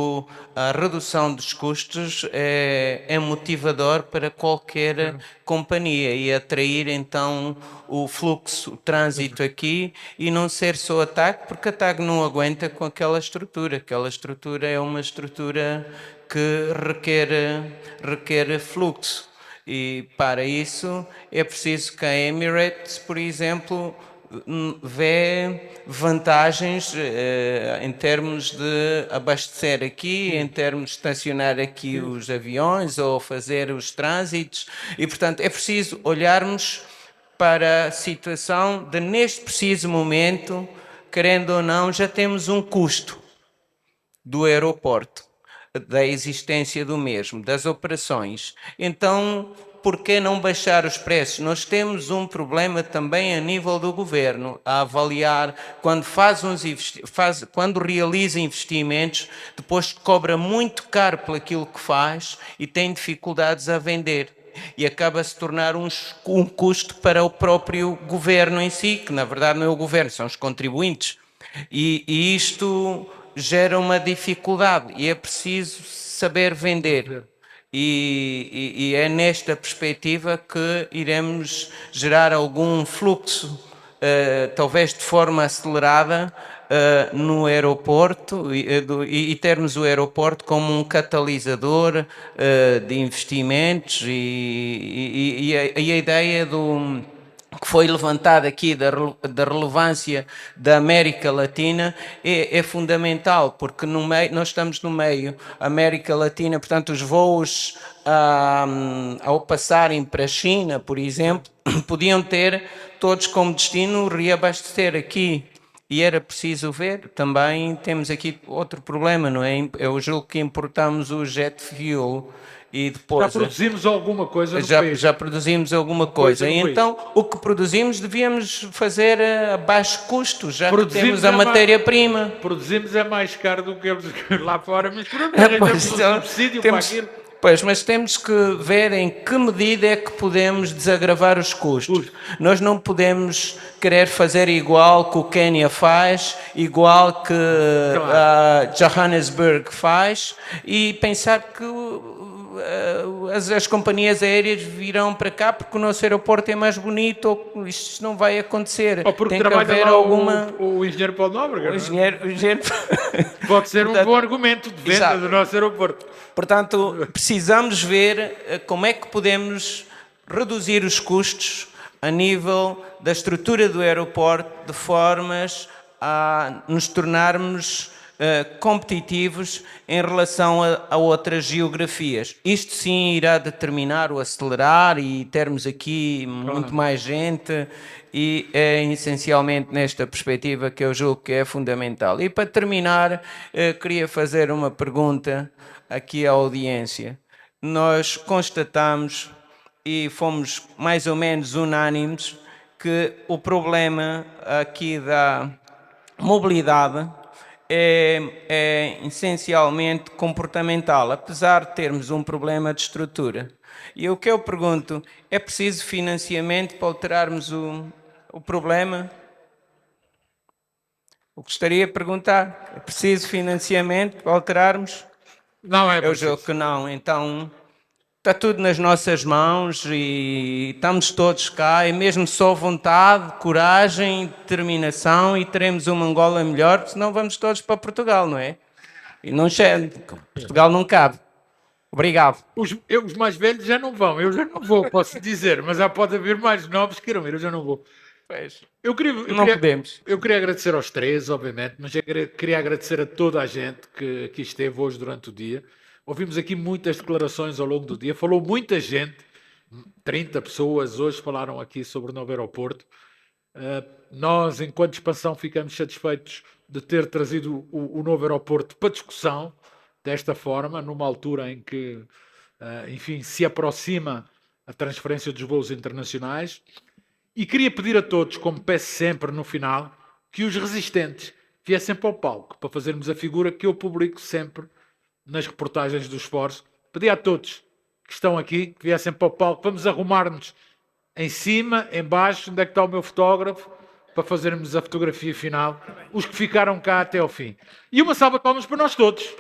a redução dos custos é motivador para qualquer companhia e atrair então o fluxo, o trânsito aqui e não ser só a TAG, porque a TAG não aguenta com aquela estrutura. Aquela estrutura é uma estrutura que requer fluxo e para isso é preciso que a Emirates, por exemplo, vê vantagens em termos de abastecer aqui, em termos de estacionar aqui os aviões ou fazer os trânsitos e, portanto, é preciso olharmos para a situação de, neste preciso momento, querendo ou não, já temos um custo do aeroporto, da existência do mesmo, das operações. Então, por que não baixar os preços? Nós temos um problema também a nível do governo, a avaliar, quando realiza investimentos, depois cobra muito caro por aquilo que faz e tem dificuldades a vender. E acaba a se tornar um custo para o próprio governo em si, que na verdade não é o governo, são os contribuintes. E isto gera uma dificuldade e é preciso saber vender. E é nesta perspectiva que iremos gerar algum fluxo, talvez de forma acelerada, no aeroporto e termos o aeroporto como um catalisador de investimentos e a ideia que foi levantada aqui da relevância da América Latina é fundamental, porque nós estamos no meio, América Latina, portanto os voos ao passarem para a China, por exemplo, podiam ter todos como destino reabastecer aqui. E era preciso ver, também temos aqui outro problema, não é? Eu julgo que importamos o jet fuel e depois... Já produzimos alguma coisa no país. Já produzimos alguma coisa. E então, o que produzimos devíamos fazer a baixo custo, já que temos a matéria-prima. Produzimos é mais caro do que eles lá fora, mas arranjamos um subsídio para aquilo. Pois, mas temos que ver em que medida é que podemos desagravar os custos. Nós não podemos querer fazer igual que o Quênia faz, igual que Johannesburg faz e pensar que as companhias aéreas virão para cá porque o nosso aeroporto é mais bonito ou isto não vai acontecer. Ou porque tem que trabalha haver lá alguma... o engenheiro Paulo Nóbrega. O engenheiro... Pode ser um bom argumento de venda do nosso aeroporto. Portanto, precisamos ver como é que podemos reduzir os custos a nível da estrutura do aeroporto de formas a nos tornarmos competitivos em relação a outras geografias. Isto sim irá determinar o acelerar e termos aqui muito mais gente e é essencialmente nesta perspectiva que eu julgo que é fundamental. E para terminar, queria fazer uma pergunta aqui à audiência. Nós constatamos e fomos mais ou menos unânimes que o problema aqui da mobilidade é essencialmente comportamental, apesar de termos um problema de estrutura. E o que eu pergunto, é preciso financiamento para alterarmos o problema? Eu gostaria de perguntar, é preciso financiamento para alterarmos? Não é preciso. Eu julgo que não, então está tudo nas nossas mãos e estamos todos cá, é mesmo só vontade, coragem, determinação e teremos uma Angola melhor, senão vamos todos para Portugal, não é? E não chega, Portugal não cabe. Obrigado. Os mais velhos já não vão, eu já não vou, posso dizer, mas já pode haver mais novos que queiram ir, eu já não vou. Eu queria agradecer aos três, obviamente, mas eu queria agradecer a toda a gente que aqui esteve hoje durante o dia. Ouvimos aqui muitas declarações ao longo do dia, falou muita gente, 30 pessoas hoje falaram aqui sobre o novo aeroporto. Nós, enquanto expansão, ficamos satisfeitos de ter trazido o novo aeroporto para discussão, desta forma, numa altura em que, enfim, se aproxima a transferência dos voos internacionais. E queria pedir a todos, como peço sempre no final, que os resistentes viessem para o palco, para fazermos a figura que eu publico sempre nas reportagens dos foros. Pedi a todos que estão aqui, que viessem para o palco. Vamos arrumar-nos em cima, em baixo, onde é que está o meu fotógrafo, para fazermos a fotografia final. Os que ficaram cá até ao fim. E uma salva de palmas para nós todos.